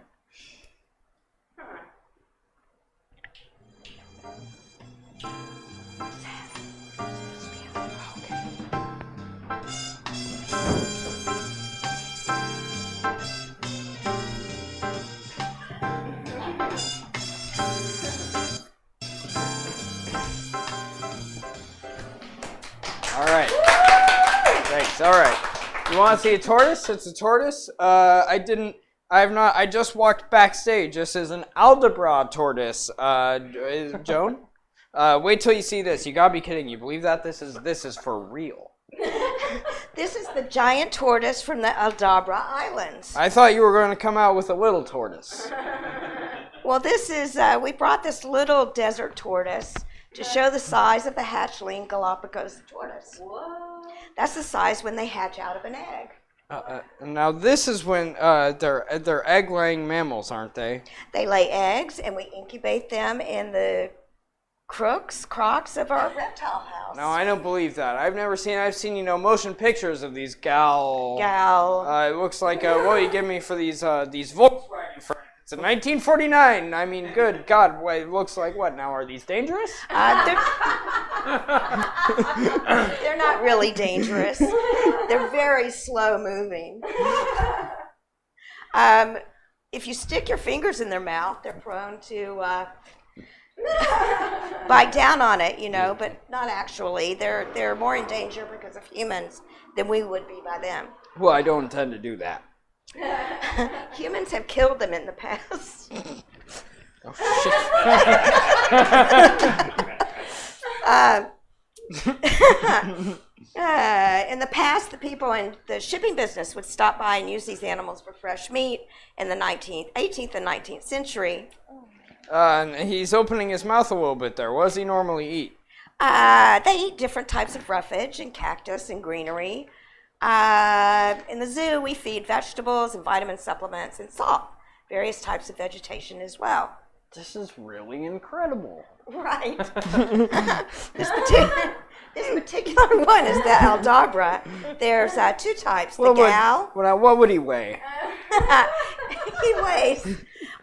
All right. Thanks. All right. You want to see a tortoise? It's a tortoise. I just walked backstage. This is an Aldabra tortoise. Joan? Wait till you see this. You gotta be kidding. You believe that? This is for real. This is the giant tortoise from the Aldabra Islands. I thought you were going to come out with a little tortoise. Well, this is, we brought this little desert tortoise to show the size of the hatchling Galapagos tortoise. Whoa. That's the size when they hatch out of an egg. Now this is when they're egg-laying mammals, aren't they? They lay eggs, and we incubate them in the crocks of our reptile house. No, I don't believe that. I've seen motion pictures of these gal. It looks like what you give me for these Volkswagen friends. It's a 1949. I mean, good God, it looks like what now? Are these dangerous? They're not really dangerous. They're very slow moving. If you stick your fingers in their mouth, they're prone to bite down on it, but not actually. They're more in danger because of humans than we would be by them. Well, I don't intend to do that. Humans have killed them in the past. Oh, in the past, the people in the shipping business would stop by and use these animals for fresh meat in the 18th and 19th century. He's opening his mouth a little bit there. What does he normally eat? They eat different types of roughage and cactus and greenery. In the zoo, we feed vegetables and vitamin supplements and salt, various types of vegetation as well. This is really incredible. Right. This particular one is the Aldabra. There's two types. The gal. What would he weigh?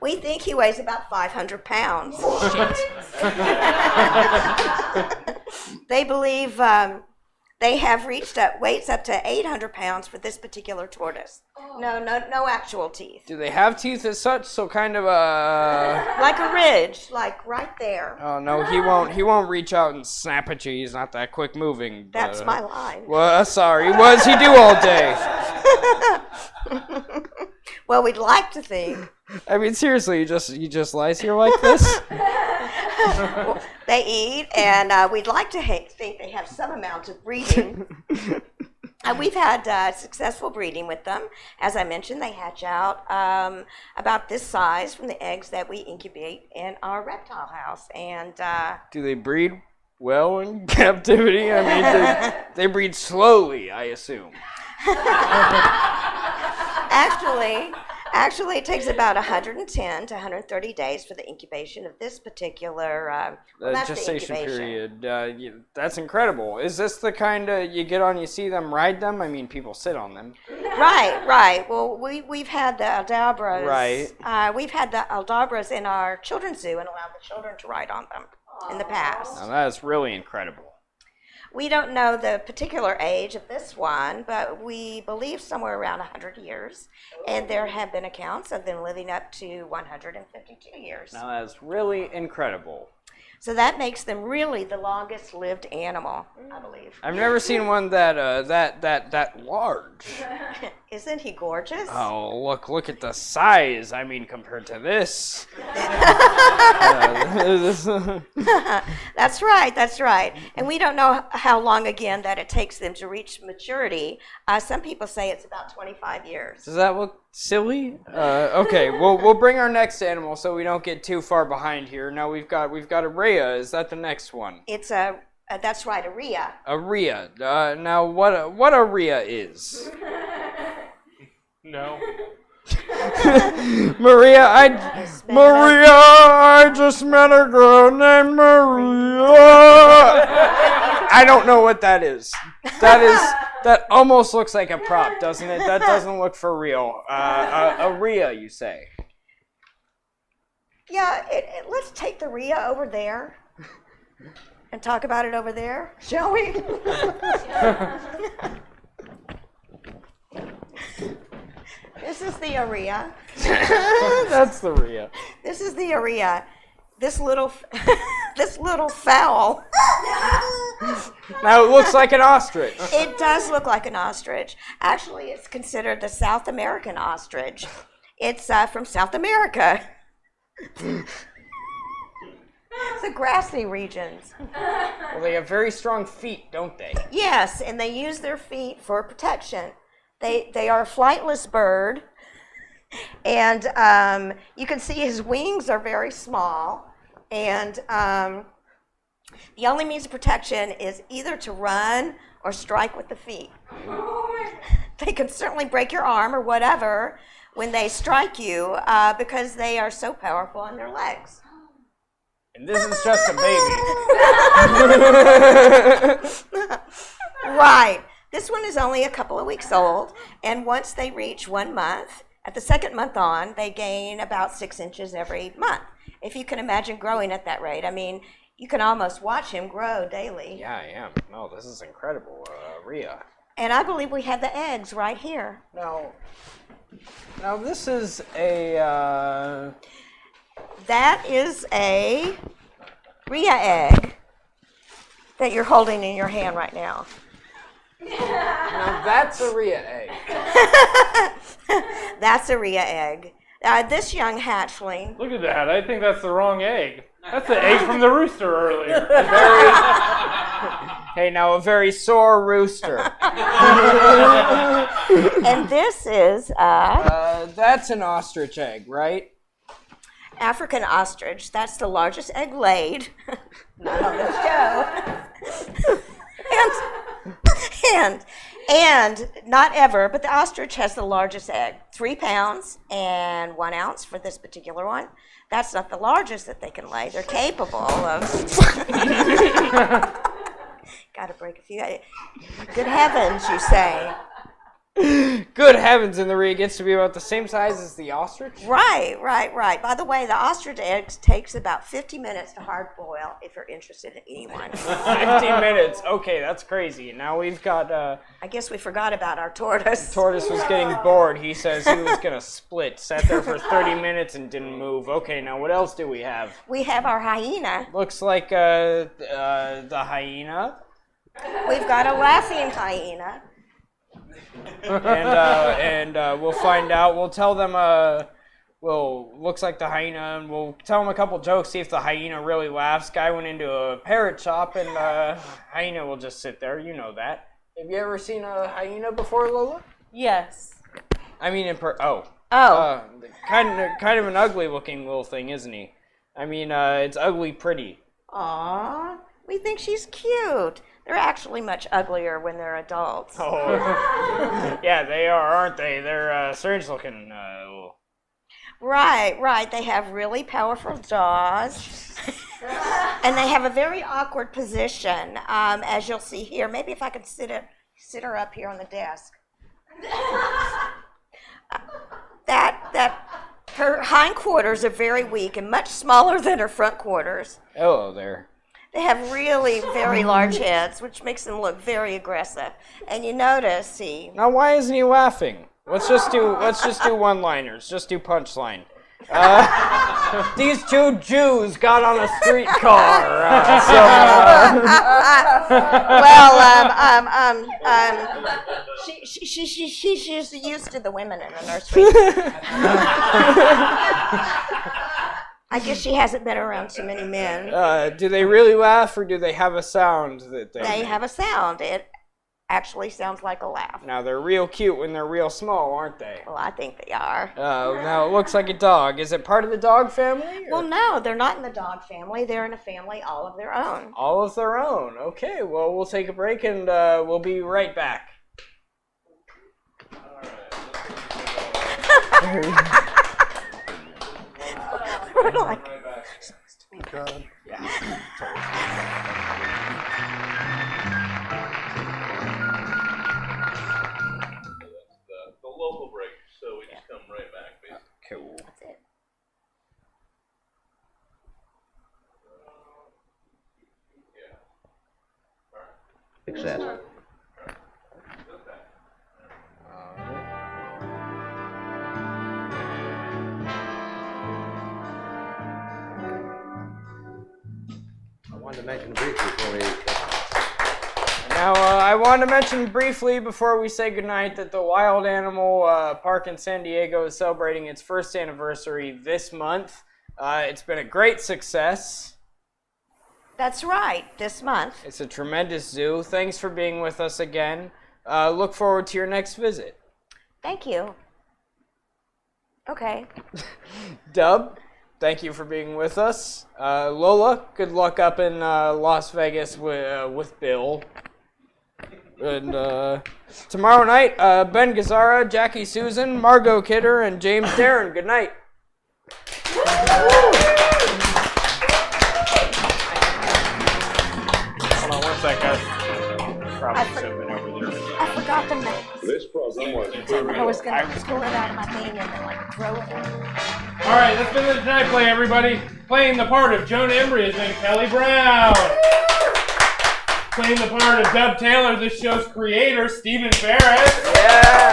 We think he weighs about 500 pounds. They believe they have reached weights up to 800 pounds for this particular tortoise. No actual teeth. Do they have teeth as such? So kind of a like a ridge, like right there. Oh no, he won't reach out and snap at you. He's not that quick moving. But, that's my line. Well, sorry. What does he do all day? Well, we'd like to think. I mean, seriously, he just lies here like this? They eat, and we'd like to think they have some amount of breeding. We've had successful breeding with them. As I mentioned, they hatch out about this size from the eggs that we incubate in our reptile house. And do they breed well in captivity? I mean, they breed slowly, I assume. Actually, it takes about 110 to 130 days for the incubation of this particular gestation period. That's incredible. Is this the kind you get on, you see them, ride them? I mean, people sit on them. Right. Well, we've had the Aldabras. Right. We've had the Aldabras in our children's zoo and allowed the children to ride on them in the past. Now, that is really incredible. We don't know the particular age of this one, but we believe somewhere around 100 years. And there have been accounts of them living up to 152 years. Now that's really incredible. So that makes them really the longest lived animal, I believe. I've never seen one that large. Isn't he gorgeous? Oh, look at the size. I mean, compared to this. That's right. And we don't know how long, again, that it takes them to reach maturity. Some people say it's about 25 years. Does that look silly? Okay, we'll bring our next animal so we don't get too far behind here. Now we've got a Rhea. Is that the next one? It's that's right, a Rhea. A Rhea. Now what a Rhea is? No. Maria, I just met a girl named Maria. I don't know what that is. That almost looks like a prop, doesn't it? That doesn't look for real. A Rhea, you say? Yeah, let's take the Rhea over there and talk about it over there, shall we? This is the Rhea. That's the Rhea. This is the Rhea. this little fowl. Now it looks like an ostrich. It does look like an ostrich. Actually, it's considered the South American ostrich. It's from South America. The grassy regions. Well, they have very strong feet, don't they? Yes, and they use their feet for protection. They are a flightless bird, and you can see his wings are very small, and the only means of protection is either to run or strike with the feet. They can certainly break your arm or whatever when they strike you because they are so powerful on their legs. And this is just a baby. Right. This one is only a couple of weeks old, and once they reach 1 month, at the second month on, they gain about 6 inches every month. If you can imagine growing at that rate, I mean, you can almost watch him grow daily. Yeah, I am. No, this is incredible, Rhea. And I believe we have the eggs right here. Now this is a... That is a Rhea egg that you're holding in your hand right now. Now that's a Rhea egg. That's a Rhea egg. This young hatchling. Look at that. I think that's the wrong egg. That's the egg from the rooster earlier. Hey, now a very sore rooster. And this is that's an ostrich egg, right? African ostrich. That's the largest egg laid. Not on this show. and not ever, but the ostrich has the largest egg. 3 pounds and 1 ounce for this particular one. That's not the largest that they can lay. They're capable of. Got to break a few. Good heavens, you say. Good heavens, and the Rhea gets to be about the same size as the ostrich? Right. By the way, the ostrich eggs takes about 50 minutes to hard boil if you're interested in eating one. 50 minutes. Okay, that's crazy. Now we've got... I guess we forgot about our tortoise. The tortoise was getting bored. He says he was going to split. Sat there for 30 minutes and didn't move. Okay, now what else do we have? We have our hyena. Looks like the hyena. We've got a laughing hyena. And we'll find out. We'll tell them, looks like the hyena, and we'll tell them a couple jokes, see if the hyena really laughs. Guy went into a parrot shop, and hyena will just sit there. You know that. Have you ever seen a hyena before, Lola? Yes. I mean, kind of an ugly-looking little thing, isn't he? I mean, it's ugly pretty. Aww, we think she's cute. They're actually much uglier when they're adults. Oh, yeah, they are, aren't they? They're strange looking. Right. They have really powerful jaws. And they have a very awkward position, as you'll see here. Maybe if I could sit her up here on the desk. Her hindquarters are very weak and much smaller than her front quarters. Hello there. They have really very large heads, which makes them look very aggressive. And you notice Now, why isn't he laughing? Let's just do one-liners. Just do punchline. These 2 Jews got on a streetcar. She's used to the women in the nursery. I guess she hasn't been around too many men. Do they really laugh, or do they have a sound that they They have a sound. It actually sounds like a laugh. Now, they're real cute when they're real small, aren't they? Well, I think they are. Now, it looks like a dog. Is it part of the dog family? Well, no, they're not in the dog family. They're in a family all of their own. All of their own. Okay, well, we'll take a break, and we'll be right back. We're like, God. The local break, so we just come right back, basically. Cool. That's it. Success. wanted to mention briefly before we. Now, I wanted to mention briefly before we say goodnight that the Wild Animal Park in San Diego is celebrating its first anniversary this month. It's been a great success. That's right, this month. It's a tremendous zoo. Thanks for being with us again. Look forward to your next visit. Thank you. Okay. Dub, thank you for being with us. Lola, good luck up in Las Vegas with Bill. And tomorrow night, Ben Gazzara, Jackie Susan, Margot Kidder, and James Darren. Good night. Hold on one sec, guys. Probably should have been over there. I forgot the name. This program was I was going to pull it out of my thing and then like throw it in. All right, let's finish the Tonight Play, everybody. Playing the part of Joan Embry has been Kelly Brown. Playing the part of Dub Taylor, this show's creator, Stephen Ferris. Yeah.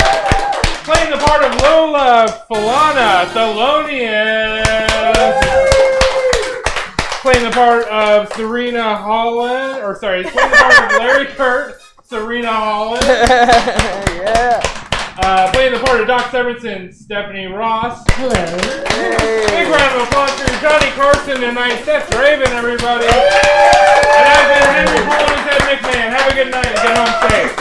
Playing the part of Lola Falana, Thelonious. Playing the part of Serena Holland, playing the part of Larry Kurt, Serena Holland. Yeah. Playing the part of Doc Severinsen, Stephanie Ross. Hello. Big round of applause for Johnny Carson tonight. Seth Raven, everybody. And I've been Henry Poole and Ted McMahon. Have a good night and get home safe.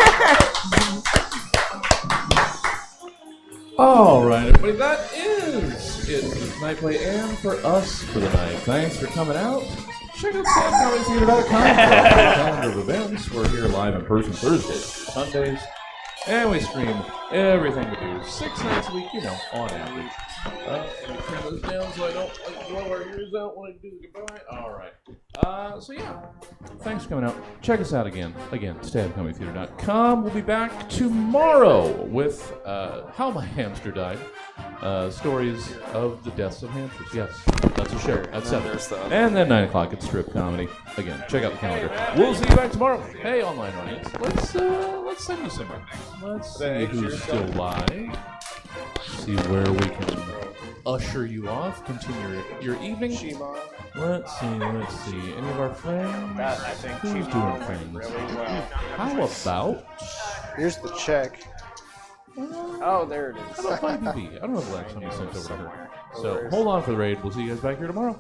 All right, everybody, that is it for the Tonight Play and for us for the night. Thanks for coming out. Check out SamComedyTheater.com for our calendar of events. We're here live in person Thursdays, Sundays, and we stream everything we do 6 nights a week, on average. Let me turn those down so I don't blow our ears out when I do the goodbye. All right. So yeah, thanks for coming out. Check us out again. SamComedyTheater.com. We'll be back tomorrow with How My Hamster Died. Stories of the deaths of hamsters. Yes, that's a show at 7. And then 9 o'clock at Strip Comedy. Again, check out the calendar. We'll see you back tomorrow. Hey, online audience, let's send you some. Let's see who's still live. See where we can usher you off. Continue your evening. Let's see. Any of our friends? I think who's doing friends? Really well. How about? Here's the check. Oh, there it is. How about 5BB? I don't know if that's somebody sent over to her. So hold on for the raid. We'll see you guys back here tomorrow.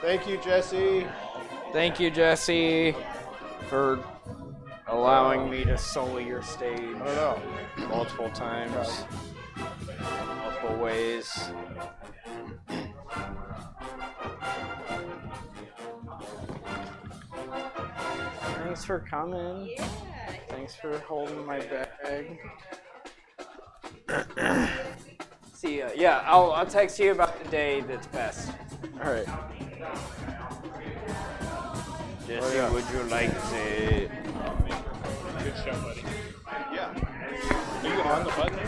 Thank you, Jesse. Thank you, Jesse, for allowing me to sully your stage. I don't know. Multiple times. Multiple ways. Thanks for coming. Yeah. Thanks for holding my bag. See ya. Yeah, I'll text you about the day that's best. All right. Jesse, would you like to? Good show, buddy. Yeah. Are you on the button?